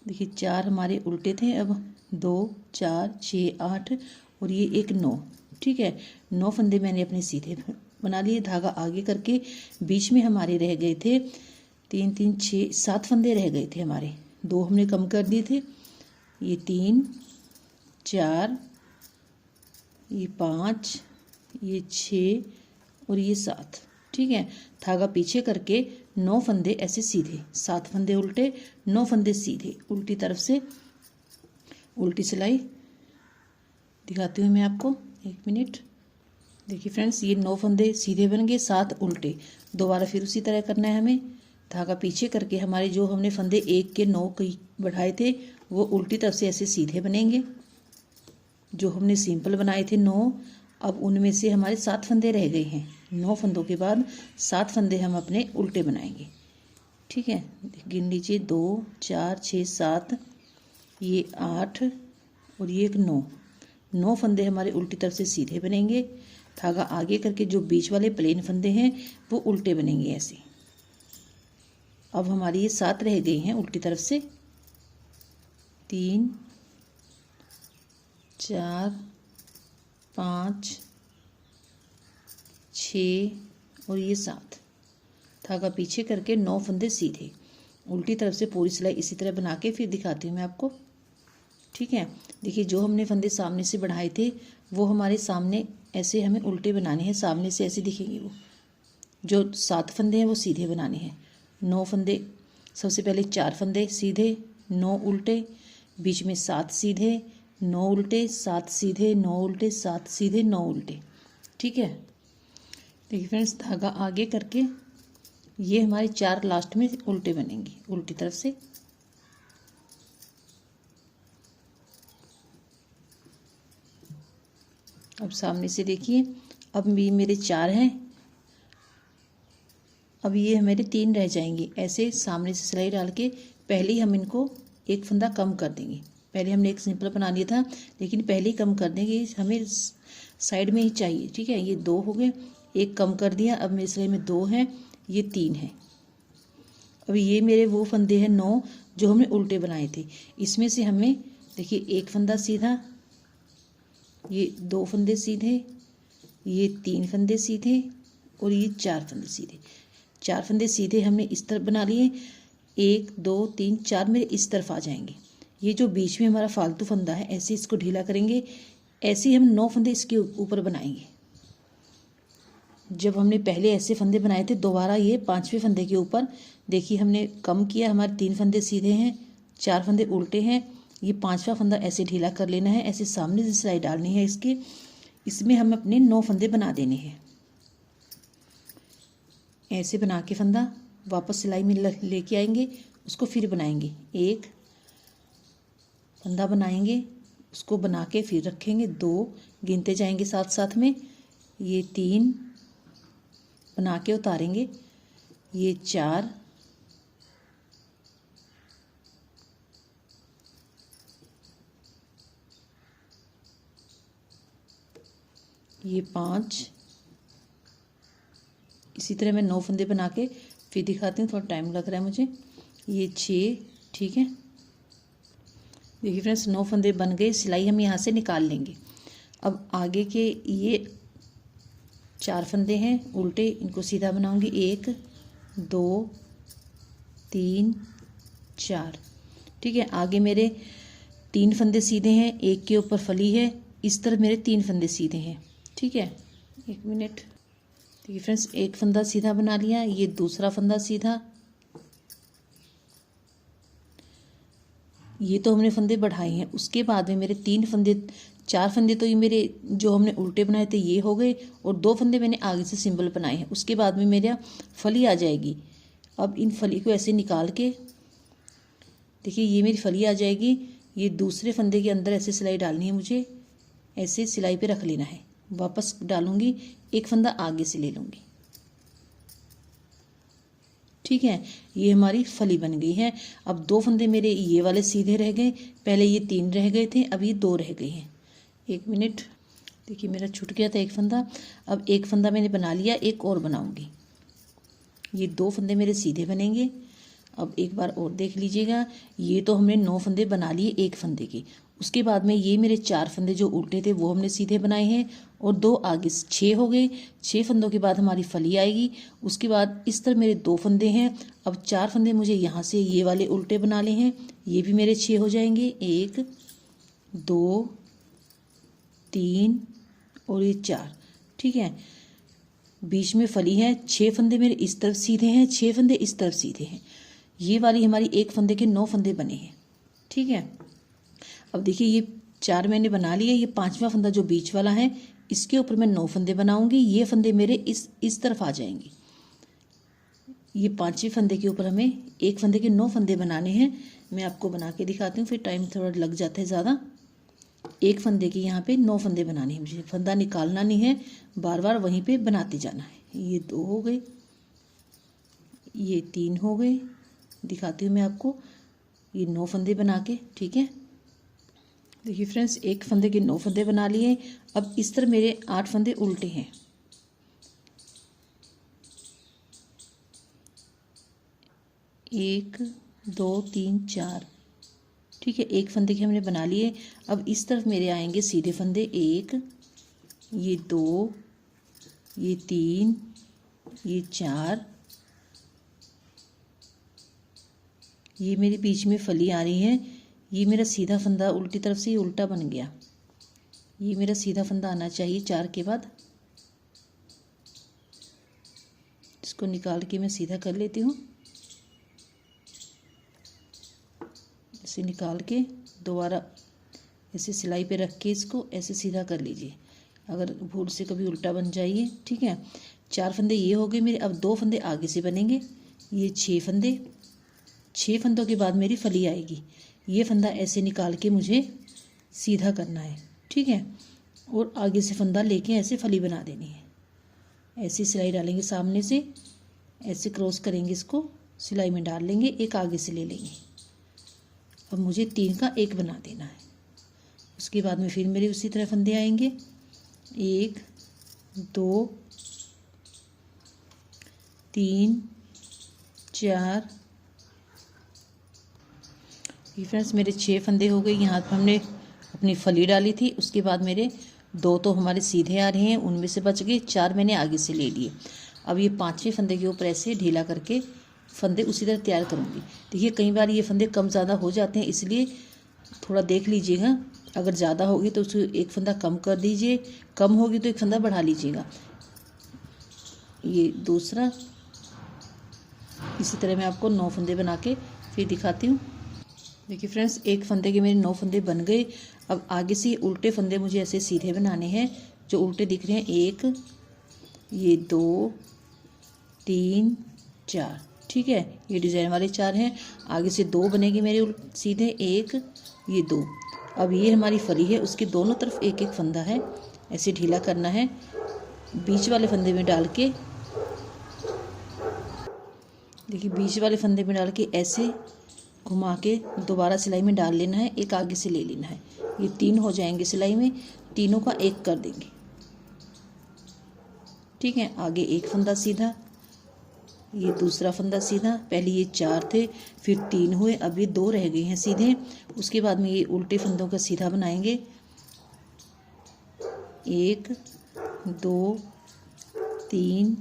देखिए 4 हमारे उल्टे थे, अब 2, 4, 6, 8 और ये एक 9। ठीक है, 9 फंदे मैंने अपने सीधे बना लिए, धागा आगे करके। बीच में हमारे रह गए थे 3, 3, 6, 7 फंदे रह गए थे हमारे, 2 हमने कम कर दिए थे। ये 3 4, ये 5, ये 6 और ये 7। ठीक है, धागा पीछे करके 9 फंदे ऐसे सीधे, 7 फंदे उल्टे, 9 फंदे सीधे, उल्टी तरफ से उल्टी सिलाई दिखाती हूँ मैं आपको। 1 मिनट। देखिए फ्रेंड्स, ये 9 फंदे सीधे बन गए, 7 उल्टे। दोबारा फिर उसी तरह करना है हमें। धागा पीछे करके हमारे जो हमने फंदे 1 के 9 बढ़ाए थे वो उल्टी तरफ से ऐसे सीधे बनेंगे। जो हमने सिंपल बनाए थे 9, अब उनमें से हमारे 7 फंदे रह गए हैं। 9 फंदों के बाद 7 फंदे हम अपने उल्टे बनाएंगे। ठीक है, गिन लीजिए 2 4 6 7, ये 8 और ये एक 9 फंदे हमारे उल्टी तरफ से सीधे बनेंगे। धागा आगे करके जो बीच वाले प्लेन फंदे हैं वो उल्टे बनेंगे ऐसे। अब हमारी ये 7 रह गए हैं उल्टी तरफ से। 3 4 5 6 और ये 7। धागा पीछे करके 9 फंदे सीधे, उल्टी तरफ से पूरी सिलाई इसी तरह बना के फिर दिखाती हूँ मैं आपको। ठीक है, देखिए जो हमने फंदे सामने से बढ़ाए थे वो हमारे सामने ऐसे हमें उल्टे बनाने हैं। सामने से ऐसे दिखेंगे वो। जो 7 फंदे हैं वो सीधे बनाने हैं। 9 फंदे, सबसे पहले 4 फंदे सीधे, 9 उल्टे, बीच में 7 सीधे, 9 उल्टे, 7 सीधे, 9 उल्टे, 7 सीधे, 9 उल्टे। ठीक है, देखिए फ्रेंड्स, धागा आगे करके ये हमारे 4 लास्ट में उल्टे बनेंगे उल्टी तरफ से। अब सामने से देखिए, अब भी मेरे 4 हैं, अब ये हमारे 3 रह जाएंगे। ऐसे सामने से सिलाई डाल के पहले ही हम इनको एक फंदा कम कर देंगे। पहले हमने एक सिंपल बना लिया था, लेकिन पहले ही कम कर देंगे, हमें साइड में ही चाहिए। ठीक है, ये 2 हो गए, एक कम कर दिया। अब मेरी सिलाई में 2 हैं, ये 3 हैं। अब ये मेरे वो फंदे हैं 9 जो हमने उल्टे बनाए थे। इसमें से हमें देखिए एक फंदा सीधा, ये 2 फंदे सीधे, ये 3 फंदे सीधे और ये 4 फंदे सीधे। 4 फंदे सीधे हमने इस तरफ बना लिए। 1 2 3 4 मेरे इस तरफ आ जाएंगे। ये जो बीच में हमारा फालतू फंदा है ऐसे इसको ढीला करेंगे। ऐसे ही हम 9 फंदे इसके ऊपर बनाएंगे। जब हमने पहले ऐसे फंदे बनाए थे, दोबारा ये 5वें फंदे के ऊपर देखिए हमने कम किया। हमारे 3 फंदे सीधे हैं, 4 फंदे उल्टे हैं। ये 5वां फंदा ऐसे ढीला कर लेना है। ऐसे सामने से सिलाई डालनी है इसके। इसमें हम अपने 9 फंदे बना देने हैं। ऐसे बना के फंदा वापस सिलाई में लेके आएंगे, उसको फिर बनाएंगे। एक फंदा बनाएंगे, उसको बना के फिर रखेंगे। 2 गिनते जाएंगे साथ साथ में। ये 3 बना के उतारेंगे। ये 4, ये 5। इसी तरह मैं 9 फंदे बना के फिर दिखाती हूँ, थोड़ा टाइम लग रहा है मुझे। ये 6। ठीक है, देखिए फ्रेंड्स 9 फंदे बन गए। सिलाई हम यहाँ से निकाल लेंगे। अब आगे के ये 4 फंदे हैं उल्टे, इनको सीधा बनाऊंगी। 1 2 3 4। ठीक है, आगे मेरे 3 फंदे सीधे हैं, एक के ऊपर फली है। इस तरफ मेरे 3 फंदे सीधे हैं। ठीक है, 1 मिनट। देखिए फ्रेंड्स, एक फंदा सीधा बना लिया, ये दूसरा फंदा सीधा। ये तो हमने फंदे बढ़ाए हैं। उसके बाद में मेरे 3 फंदे, 4 फंदे तो ये मेरे जो हमने उल्टे बनाए थे ये हो गए, और 2 फंदे मैंने आगे से सिंपल बनाए हैं। उसके बाद में मेरा फली आ जाएगी। अब इन फली को ऐसे निकाल के देखिए ये मेरी फली आ जाएगी। ये दूसरे फंदे के अंदर ऐसे सिलाई डालनी है मुझे, ऐसे सिलाई पे रख लेना है। वापस डालूंगी, एक फंदा आगे से ले लूँगी। ठीक है, ये हमारी फली बन गई है। अब 2 फंदे मेरे ये वाले सीधे रह गए। पहले ये 3 रह गए थे, अब ये 2 रह गए हैं। 1 मिनट। देखिए मेरा छूट गया था एक फंदा। अब एक फंदा मैंने बना लिया, एक और बनाऊंगी। ये 2 फंदे मेरे सीधे बनेंगे। अब एक बार और देख लीजिएगा, ये तो हमने 9 फंदे बना लिए एक फंदे के। उसके बाद में ये मेरे 4 फंदे जो उल्टे थे वो हमने सीधे बनाए हैं और 2 आगे 6 हो गए। 6 फंदों के बाद हमारी फली आएगी। उसके बाद इस तरह मेरे 2 फंदे हैं। अब 4 फंदे मुझे यहाँ से ये वाले उल्टे बना ले हैं, ये भी मेरे 6 हो जाएंगे। 1 2 3 और ये 4। ठीक है, बीच में फली है। 6 फंदे मेरे इस तरफ सीधे हैं, 6 फंदे इस तरफ सीधे हैं। ये वाली हमारी एक फंदे के 9 फंदे बने हैं। ठीक है, अब देखिए ये 4 मैंने बना लिए। ये 5वां फंदा जो बीच वाला है इसके ऊपर मैं 9 फंदे बनाऊंगी। ये फंदे मेरे इस तरफ आ जाएंगे। ये 5वें फंदे के ऊपर हमें एक फंदे के 9 फंदे बनाने हैं। मैं आपको बना के दिखाती हूँ, फिर टाइम थोड़ा लग जाता है ज़्यादा। एक फंदे के यहाँ पे 9 फंदे बनाने हैं मुझे, फंदा निकालना नहीं है, बार बार वहीं पे बनाते जाना है। ये 2 हो गए, ये 3 हो गए, दिखाती हूँ मैं आपको ये 9 फंदे बना के। ठीक है, देखिए फ्रेंड्स, एक फंदे के 9 फंदे बना लिए। अब इस तरह मेरे 8 फंदे उल्टे हैं। 1 2 3 4। ठीक है, एक फंदे के हमने बना लिए। अब इस तरफ मेरे आएंगे सीधे फंदे। 1 ये 2 ये 3 ये 4। ये मेरे बीच में फली आ रही है। ये मेरा सीधा फंदा उल्टी तरफ से उल्टा बन गया। ये मेरा सीधा फंदा आना चाहिए 4 के बाद। इसको निकाल के मैं सीधा कर लेती हूँ। इसे निकाल के दोबारा ऐसे सिलाई पे रख के इसको ऐसे सीधा कर लीजिए, अगर भूल से कभी उल्टा बन जाइए। ठीक है, 4 फंदे ये हो गए मेरे। अब 2 फंदे आगे से बनेंगे। ये 6 फंदे। 6 फंदों के बाद मेरी फली आएगी। ये फंदा ऐसे निकाल के मुझे सीधा करना है। ठीक है, और आगे से फंदा लेके ऐसे फली बना देनी है। ऐसी सिलाई डालेंगे सामने से, ऐसे क्रॉस करेंगे, इसको सिलाई में डाल लेंगे, एक आगे से ले लेंगे। अब मुझे 3 का 1 बना देना है। उसके बाद में फिर मेरे उसी तरह फंदे आएंगे। 1 2 3 4। ये फ्रेंड्स मेरे 6 फंदे हो गए। यहाँ पर हमने अपनी फली डाली थी। उसके बाद मेरे 2 तो हमारे सीधे आ रहे हैं, उनमें से बच गए। 4 मैंने आगे से ले लिए। अब ये 5वें फंदे के ऊपर ऐसे ढीला करके फंदे उसी तरह तैयार करूँगी। देखिए कई बार ये फंदे कम ज़्यादा हो जाते हैं, इसलिए थोड़ा देख लीजिएगा। अगर ज़्यादा होगी तो उसको एक फंदा कम कर दीजिए, कम होगी तो एक फंदा बढ़ा लीजिएगा। ये दूसरा। इसी तरह मैं आपको 9 फंदे बना के फिर दिखाती हूँ। देखिए फ्रेंड्स, एक फंदे के मेरे 9 फंदे बन गए। अब आगे से उल्टे फंदे मुझे ऐसे सीधे बनाने हैं, जो उल्टे दिख रहे हैं। 1 ये 2 3 4। ठीक है, ये डिज़ाइन वाले 4 हैं। आगे से 2 बनेंगे मेरे सीधे। 1 ये 2। अब ये हमारी फली है, उसके दोनों तरफ एक एक फंदा है, ऐसे ढीला करना है। बीच वाले फंदे में डाल के, देखिए बीच वाले फंदे में डाल के ऐसे घुमा के दोबारा सिलाई में डाल लेना है, एक आगे से ले लेना है। ये 3 हो जाएंगे सिलाई में, तीनों का 1 कर देंगे। ठीक है, आगे एक फंदा सीधा, ये दूसरा फंदा सीधा। पहले ये 4 थे, फिर 3 हुए, अब ये 2 रह गए हैं सीधे। उसके बाद में ये उल्टे फंदों का सीधा बनाएंगे। 1 2 3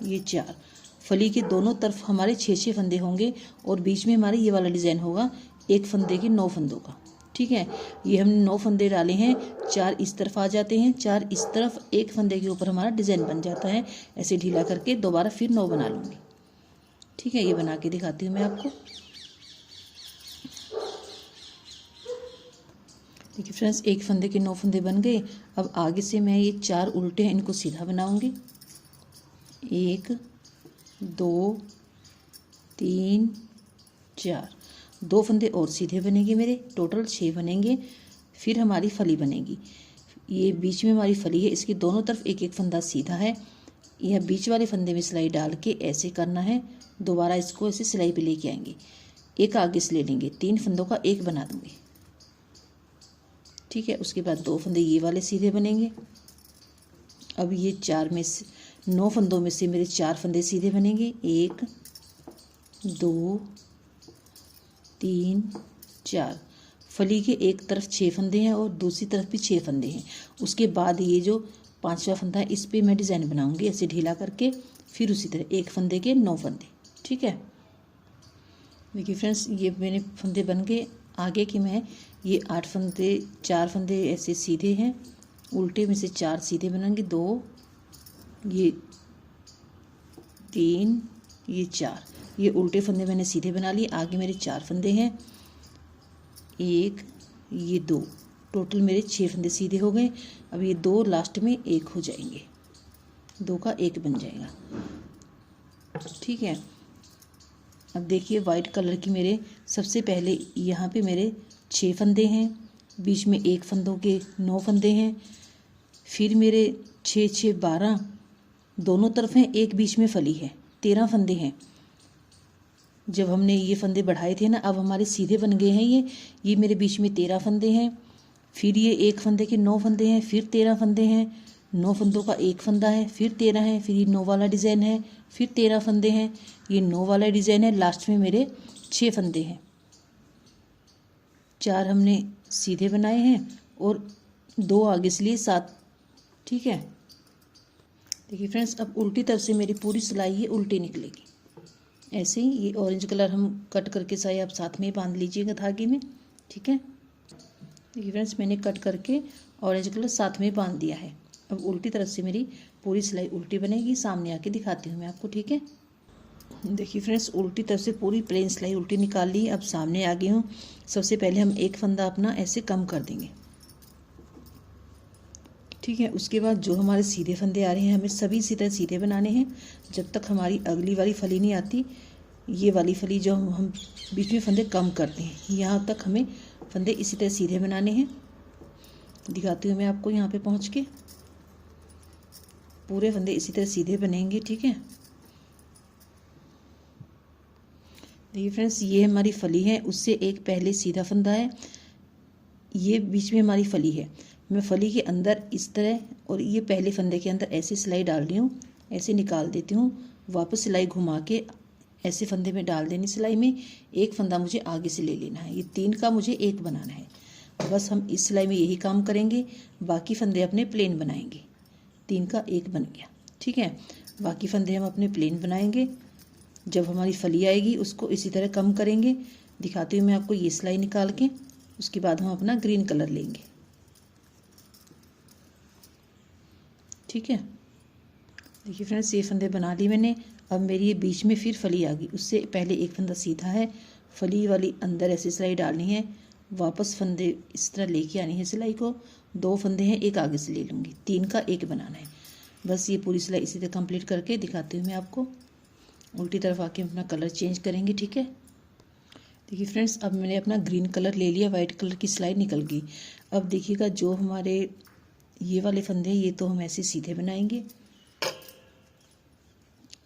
ये 4। फली के दोनों तरफ हमारे 6 फंदे होंगे और बीच में हमारे ये वाला डिज़ाइन होगा एक फंदे के 9 फंदों का। ठीक है, ये हमने 9 फंदे डाले हैं। 4 इस तरफ आ जाते हैं, 4 इस तरफ, एक फंदे के ऊपर हमारा डिज़ाइन बन जाता है। ऐसे ढीला करके दोबारा फिर 9 बना लूँगी। ठीक है, ये बना के दिखाती हूँ मैं आपको। देखिए फ्रेंड्स, एक फंदे के 9 फंदे बन गए। अब आगे से मैं ये 4 उल्टे हैं, इनको सीधा बनाऊँगी। 1 2 3 4। 2 फंदे और सीधे बनेंगे मेरे, टोटल 6 बनेंगे। फिर हमारी फली बनेगी। ये बीच में हमारी फली है, इसके दोनों तरफ एक एक फंदा सीधा है। यह बीच वाले फंदे में सिलाई डाल के ऐसे करना है। दोबारा इसको ऐसे सिलाई पे लेके आएंगे, एक आगे से ले लेंगे, 3 फंदों का 1 बना दूंगी। ठीक है, उसके बाद 2 फंदे ये वाले सीधे बनेंगे। अब ये 4 में से 9 फंदों में से मेरे 4 फंदे सीधे बनेंगे। 1 2 3 4। फली के एक तरफ 6 फंदे हैं और दूसरी तरफ भी 6 फंदे हैं। उसके बाद ये जो 5वां फंदा है इस पे मैं डिज़ाइन बनाऊंगी ऐसे ढीला करके, फिर उसी तरह एक फंदे के 9 फंदे। ठीक है, देखिए फ्रेंड्स ये मेरे फंदे बन गए। आगे के मैं ये 8 फंदे, 4 फंदे ऐसे सीधे हैं, उल्टे में से 4 सीधे बनाएंगे, 2 ये 3 ये 4, ये उल्टे फंदे मैंने सीधे बना लिए। आगे मेरे 4 फंदे हैं, 1 ये 2, टोटल मेरे 6 फंदे सीधे हो गए। अब ये 2 लास्ट में 1 हो जाएंगे, 2 का 1 बन जाएगा। ठीक है, अब देखिए वाइट कलर की मेरे सबसे पहले यहाँ पे मेरे 6 फंदे हैं, बीच में 1 फंदों के 9 फंदे हैं, फिर मेरे 6 6 12 दोनों तरफ हैं, एक बीच में फली है, 13 फंदे हैं। जब हमने ये फंदे बढ़ाए थे ना, अब हमारे सीधे बन गए हैं ये मेरे बीच में 13 फंदे हैं, फिर ये 1 फंदे के 9 फंदे हैं, फिर 13 फंदे हैं, 9 फंदों का 1 फंदा है, फिर 13 है, फिर ये 9 वाला डिज़ाइन है, फिर 13 फंदे हैं, ये 9 वाला डिज़ाइन है, लास्ट में मेरे 6 फंदे हैं। 4 हमने सीधे बनाए हैं और 2 आगे से लिए 7। ठीक है, देखिए फ्रेंड्स अब उल्टी तरफ से मेरी पूरी सिलाई ये उल्टी निकलेगी। ऐसे ही ये ऑरेंज कलर हम कट करके साया आप साथ में ही बांध लीजिएगा धागे में। ठीक है, देखिए फ्रेंड्स मैंने कट करके ऑरेंज कलर साथ में बांध दिया है। अब उल्टी तरफ से मेरी पूरी सिलाई उल्टी बनेगी, सामने आके दिखाती हूँ मैं आपको। ठीक है, देखिए फ्रेंड्स उल्टी तरफ से पूरी प्लेन सिलाई उल्टी निकाल ली। अब सामने आ गई हूँ। सबसे पहले हम 1 फंदा अपना ऐसे कम कर देंगे। ठीक है, उसके बाद जो हमारे सीधे फंदे आ रहे हैं हमें सभी इसी तरह सीधे बनाने हैं जब तक हमारी अगली वाली फली नहीं आती। ये वाली फली जो हम बीच में फंदे कम करते हैं, यहाँ तक हमें फंदे इसी तरह सीधे बनाने हैं। दिखाती हूँ मैं आपको। यहाँ पे पहुँच के पूरे फंदे इसी तरह सीधे बनेंगे। ठीक है, देखिए फ्रेंड्स ये हमारी फली है, उससे एक पहले सीधा फंदा है, ये बीच में हमारी फली है। मैं फली के अंदर इस तरह और ये पहले फंदे के अंदर ऐसे सिलाई डाल रही हूँ, ऐसे निकाल देती हूँ, वापस सिलाई घुमा के ऐसे फंदे में डाल देनी सिलाई में। एक फंदा मुझे आगे से ले लेना है, ये 3 का मुझे 1 बनाना है। बस हम इस सिलाई में यही काम करेंगे, बाकी फंदे अपने प्लेन बनाएंगे। 3 का 1 बन गया। ठीक है, बाकी फंदे हम अपने प्लेन बनाएंगे। जब हमारी फली आएगी उसको इसी तरह कम करेंगे। दिखाती हूँ मैं आपको ये सिलाई निकाल के। उसके बाद हम अपना ग्रीन कलर लेंगे। ठीक है, देखिए फ्रेंड्स ये फंदे बना ली मैंने। अब मेरी ये बीच में फिर फली आ गई, उससे पहले एक फंदा सीधा है, फली वाली अंदर ऐसे सिलाई डालनी है, वापस फंदे इस तरह लेके आनी है सिलाई को। 2 फंदे हैं, एक आगे से ले लूँगी, 3 का 1 बनाना है। बस ये पूरी सिलाई इसी तरह कंप्लीट करके दिखाती हूँ मैं आपको। उल्टी तरफ आके अपना कलर चेंज करेंगे। ठीक है, देखिए फ्रेंड्स अब मैंने अपना ग्रीन कलर ले लिया, वाइट कलर की सिलाई निकल गई। अब देखिएगा जो हमारे ये वाले फंदे हैं ये तो हम ऐसे सीधे बनाएंगे।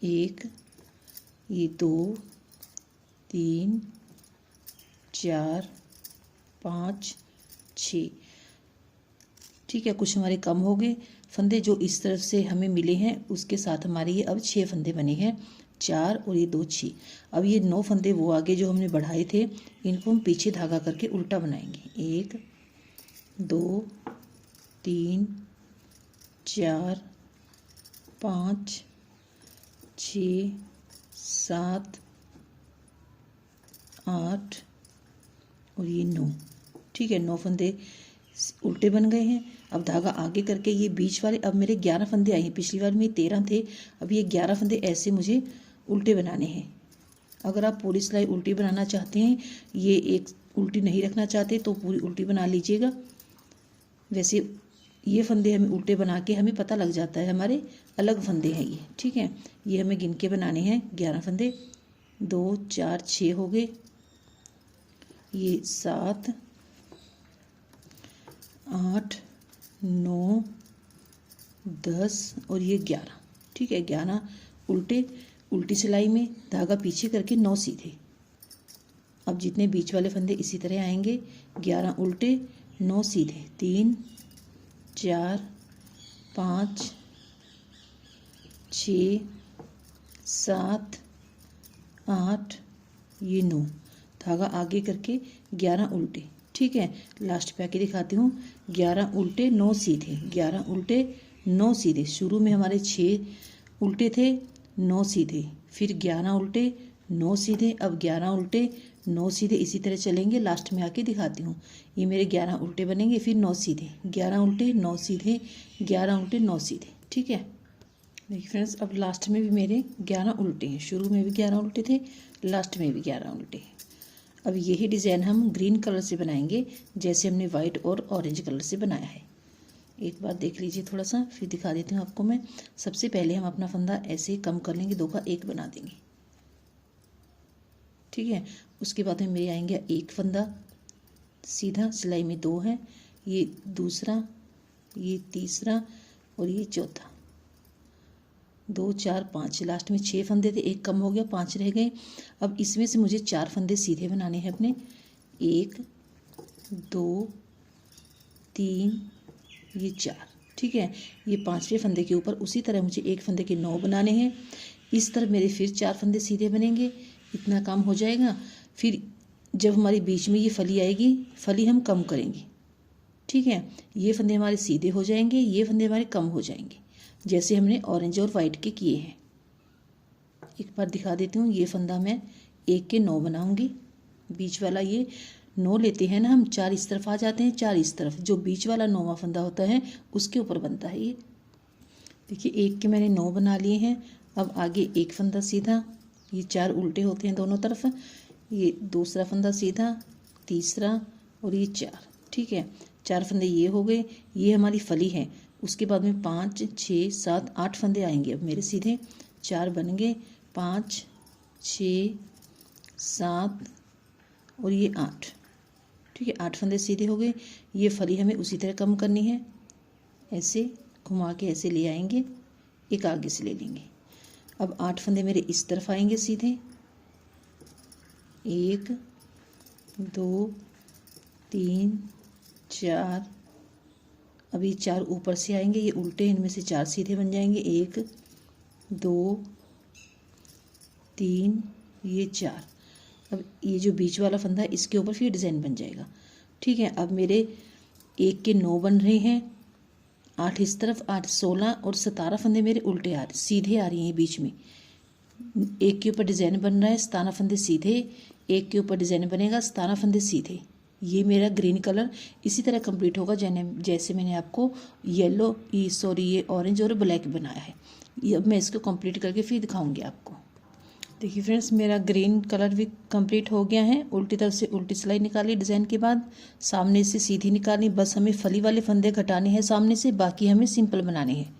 1 ये 2 3 4 5 6। ठीक है, कुछ हमारे कम हो गए फंदे जो इस तरफ से हमें मिले हैं, उसके साथ हमारे ये अब 6 फंदे बने हैं, 4 और ये 2 6। अब ये 9 फंदे वो आगे जो हमने बढ़ाए थे इनको हम पीछे धागा करके उल्टा बनाएंगे। 1 2 3 4 5 6 7 8 और ये 9। ठीक है, 9 फंदे उल्टे बन गए हैं। अब धागा आगे करके ये बीच वाले, अब मेरे 11 फंदे आए हैं, पिछली बार में 13 थे, अब ये 11 फंदे ऐसे मुझे उल्टे बनाने हैं। अगर आप पूरी सिलाई उल्टी बनाना चाहते हैं, ये एक उल्टी नहीं रखना चाहते तो पूरी उल्टी बना लीजिएगा। वैसे ये फंदे हमें उल्टे बना के हमें पता लग जाता है हमारे अलग फंदे हैं ये। ठीक है, ये हमें गिन के बनाने हैं 11 फंदे। 2 4 6 हो गए, ये 7 8 9 10 और ये 11। ठीक है, 11 उल्टे, उल्टी सिलाई में धागा पीछे करके 9 सीधे। अब जितने बीच वाले फंदे इसी तरह आएंगे, 11 उल्टे 9 सीधे, 3 4 5 6 7 8 ये 9, धागा आगे करके 11 उल्टे। ठीक है, लास्ट पे आके दिखाती हूँ। 11 उल्टे 9 सीधे, 11 उल्टे 9 सीधे। शुरू में हमारे 6 उल्टे थे, 9 सीधे, फिर 11 उल्टे 9 सीधे, अब 11 उल्टे 9 सीधे। इसी तरह चलेंगे, लास्ट में आके दिखाती हूँ। ये मेरे 11 उल्टे बनेंगे, फिर 9 सीधे, 11 उल्टे 9 सीधे, 11 उल्टे 9 सीधे। ठीक है, देखिए फ्रेंड्स, अब लास्ट में भी मेरे 11 उल्टे हैं। शुरू में भी 11 उल्टे थे, लास्ट में भी 11 उल्टे हैं। अब यही डिज़ाइन हम ग्रीन कलर से बनाएंगे, जैसे हमने वाइट और ऑरेंज कलर से बनाया है। एक बार देख लीजिए थोड़ा सा, फिर दिखा देती हूँ आपको मैं। सबसे पहले हम अपना फंदा ऐसे कम कर लेंगे, 2 का 1 बना देंगे। ठीक है, उसके बाद में मेरे आएंगे एक फंदा सीधा, सिलाई में 2 है, ये दूसरा, ये तीसरा और ये चौथा। 2 4 5, लास्ट में 6 फंदे थे, 1 कम हो गया, 5 रह गए। अब इसमें से मुझे 4 फंदे सीधे बनाने हैं अपने। 1 2 3 ये 4। ठीक है, ये 5वें फंदे के ऊपर उसी तरह मुझे 1 फंदे के 9 बनाने हैं। इस तरह मेरे फिर 4 फंदे सीधे बनेंगे। इतना काम हो जाएगा। फिर जब हमारी बीच में ये फली आएगी, फली हम कम करेंगे। ठीक है, ये फंदे हमारे सीधे हो जाएंगे, ये फंदे हमारे कम हो जाएंगे, जैसे हमने ऑरेंज और वाइट के किए हैं। एक बार दिखा देती हूँ। ये फंदा मैं 1 के 9 बनाऊंगी। बीच वाला ये 9 लेते हैं ना हम, 4 इस तरफ आ जाते हैं, 4 इस तरफ। जो बीच वाला 9वां फंदा होता है उसके ऊपर बनता है ये। देखिए 1 के मैंने 9 बना लिए हैं। अब आगे एक फंदा सीधा, ये 4 उल्टे होते हैं दोनों तरफ। ये दूसरा फंदा सीधा, तीसरा और ये 4। ठीक है, 4 फंदे ये हो गए। ये हमारी फली है। उसके बाद में 5 6 7 8 फंदे आएंगे अब मेरे सीधे। 4 बन गए, 5 6 7 और ये 8। ठीक है, 8 फंदे सीधे हो गए। ये फली हमें उसी तरह कम करनी है, ऐसे घुमा के ऐसे ले आएंगे, एक आगे से ले लेंगे। अब 8 फंदे मेरे इस तरफ आएंगे सीधे। 1 2 3 4। अब ये 4 ऊपर से आएंगे, ये उल्टे, इनमें से 4 सीधे बन जाएंगे। 1 2 3 ये 4। अब ये जो बीच वाला फंदा है इसके ऊपर फिर डिज़ाइन बन जाएगा। ठीक है, अब मेरे 1 के 9 बन रहे हैं, 8 इस तरफ, 8 16 और 17 फंदे मेरे उल्टे आ रहे, सीधे आ रही हैं बीच में। 1 के ऊपर डिज़ाइन बन रहा है, 17 फंदे सीधे। 1 के ऊपर डिज़ाइन बनेगा, 17 फंदे सीधे। ये मेरा ग्रीन कलर इसी तरह कंप्लीट होगा जैसे मैंने आपको येलो ये ऑरेंज और ब्लैक बनाया है। ये अब मैं इसको कंप्लीट करके फिर दिखाऊंगी आपको। देखिए फ्रेंड्स, मेरा ग्रीन कलर भी कंप्लीट हो गया है। उल्टी तरफ से उल्टी सिलाई निकाली डिज़ाइन के बाद, सामने से सीधी निकाली। बस हमें फली वाले फंदे घटाने हैं सामने से, बाकी हमें सिंपल बनाने हैं।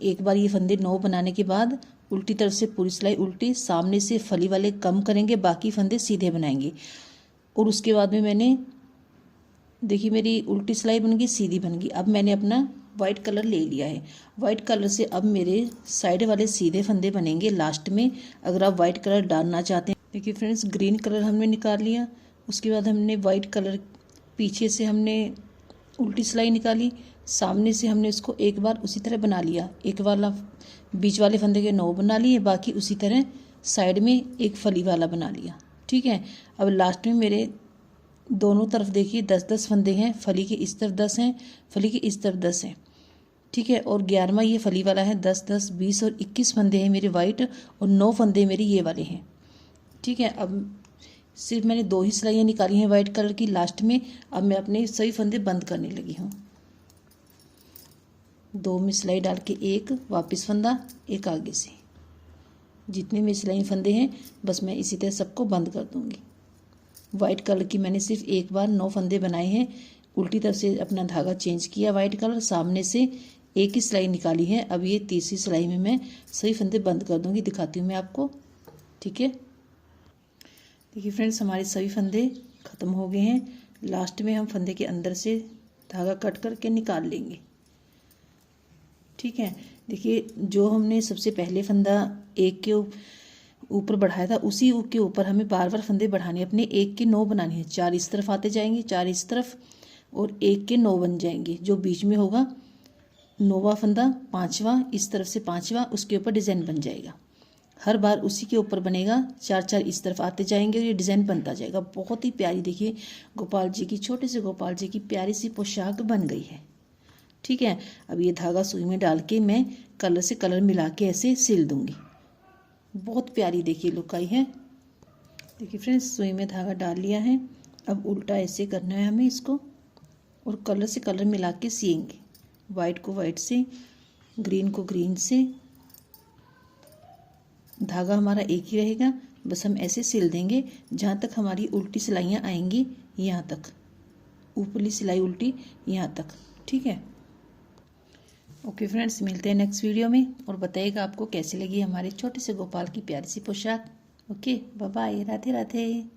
एक बार ये फंदे 9 बनाने के बाद उल्टी तरफ से पूरी सिलाई उल्टी, सामने से फली वाले कम करेंगे, बाकी फंदे सीधे बनाएंगे। और उसके बाद में मैंने, देखिए मेरी उल्टी सिलाई बन गई, सीधी बन गई। अब मैंने अपना वाइट कलर ले लिया है। वाइट कलर से अब मेरे साइड वाले सीधे फंदे बनेंगे लास्ट में, अगर आप वाइट कलर डालना चाहते हैं। देखिए फ्रेंड्स, ग्रीन कलर हमने निकाल लिया। उसके बाद हमने वाइट कलर, पीछे से हमने उल्टी सिलाई निकाली, सामने से हमने उसको एक बार उसी तरह बना लिया। एक वाला बीच वाले फंदे के 9 बना लिए, बाकी उसी तरह साइड में एक फली वाला बना लिया। ठीक है, अब लास्ट में मेरे दोनों तरफ देखिए 10-10 फंदे हैं। फली के इस तरफ 10 हैं, फली के इस तरफ 10 हैं। ठीक है, और 11वां ये फली वाला है। 10 10 20 और 21 फंदे हैं मेरे वाइट, और 9 फंदे मेरे ये वाले हैं। ठीक है, अब सिर्फ मैंने 2 ही सिलाइयाँ निकाली हैं वाइट कलर की लास्ट में। अब मैं अपने सभी फंदे बंद करने लगी हूँ। 2 में सिलाई डाल के एक वापस फंदा, एक आगे से। जितने मेरे सिलाई फंदे हैं बस मैं इसी तरह सबको बंद कर दूँगी। वाइट कलर की मैंने सिर्फ एक बार 9 फंदे बनाए हैं। उल्टी तरफ से अपना धागा चेंज किया वाइट कलर, सामने से एक ही सिलाई निकाली है। अब ये तीसरी सिलाई में मैं सही फंदे बंद कर दूंगी, दिखाती हूँ मैं आपको। ठीक है, देखिए फ्रेंड्स, हमारे सभी फंदे ख़त्म हो गए हैं। लास्ट में हम फंदे के अंदर से धागा कट करके निकाल लेंगे। ठीक है, देखिए जो हमने सबसे पहले फंदा 1 के ऊपर बढ़ाया था, उसी के ऊपर हमें बार बार फंदे बढ़ाने, अपने 1 के 9 बनाने हैं। 4 इस तरफ आते जाएंगे, 4 इस तरफ, और 1 के 9 बन जाएंगे। जो बीच में होगा 9वां फंदा, 5वां इस तरफ से 5वां, उसके ऊपर डिज़ाइन बन जाएगा। हर बार उसी के ऊपर बनेगा, 4-4 इस तरफ आते जाएंगे, ये डिज़ाइन बनता जाएगा। बहुत ही प्यारी, देखिए गोपाल जी की, छोटे से गोपाल जी की प्यारी सी पोशाक बन गई है। ठीक है, अब ये धागा सुई में डाल के मैं कलर से कलर मिला के ऐसे सिल दूंगी। बहुत प्यारी देखिए लुक आई है। देखिए फ्रेंड्स, सुई में धागा डाल लिया है। अब उल्टा ऐसे करना है हमें इसको, और कलर से कलर मिला के सिएंगे। वाइट को वाइट से, ग्रीन को ग्रीन से। धागा हमारा एक ही रहेगा, बस हम ऐसे सिल देंगे जहाँ तक हमारी उल्टी सिलाइयाँ आएंगी, यहाँ तक ऊपरली सिलाई उल्टी यहाँ तक। ठीक है, ओके फ्रेंड्स, मिलते हैं नेक्स्ट वीडियो में, और बताइएगा आपको कैसी लगी हमारे छोटे से गोपाल की प्यारी सी पोशाक। Okay, bye bye, Radhe Radhe.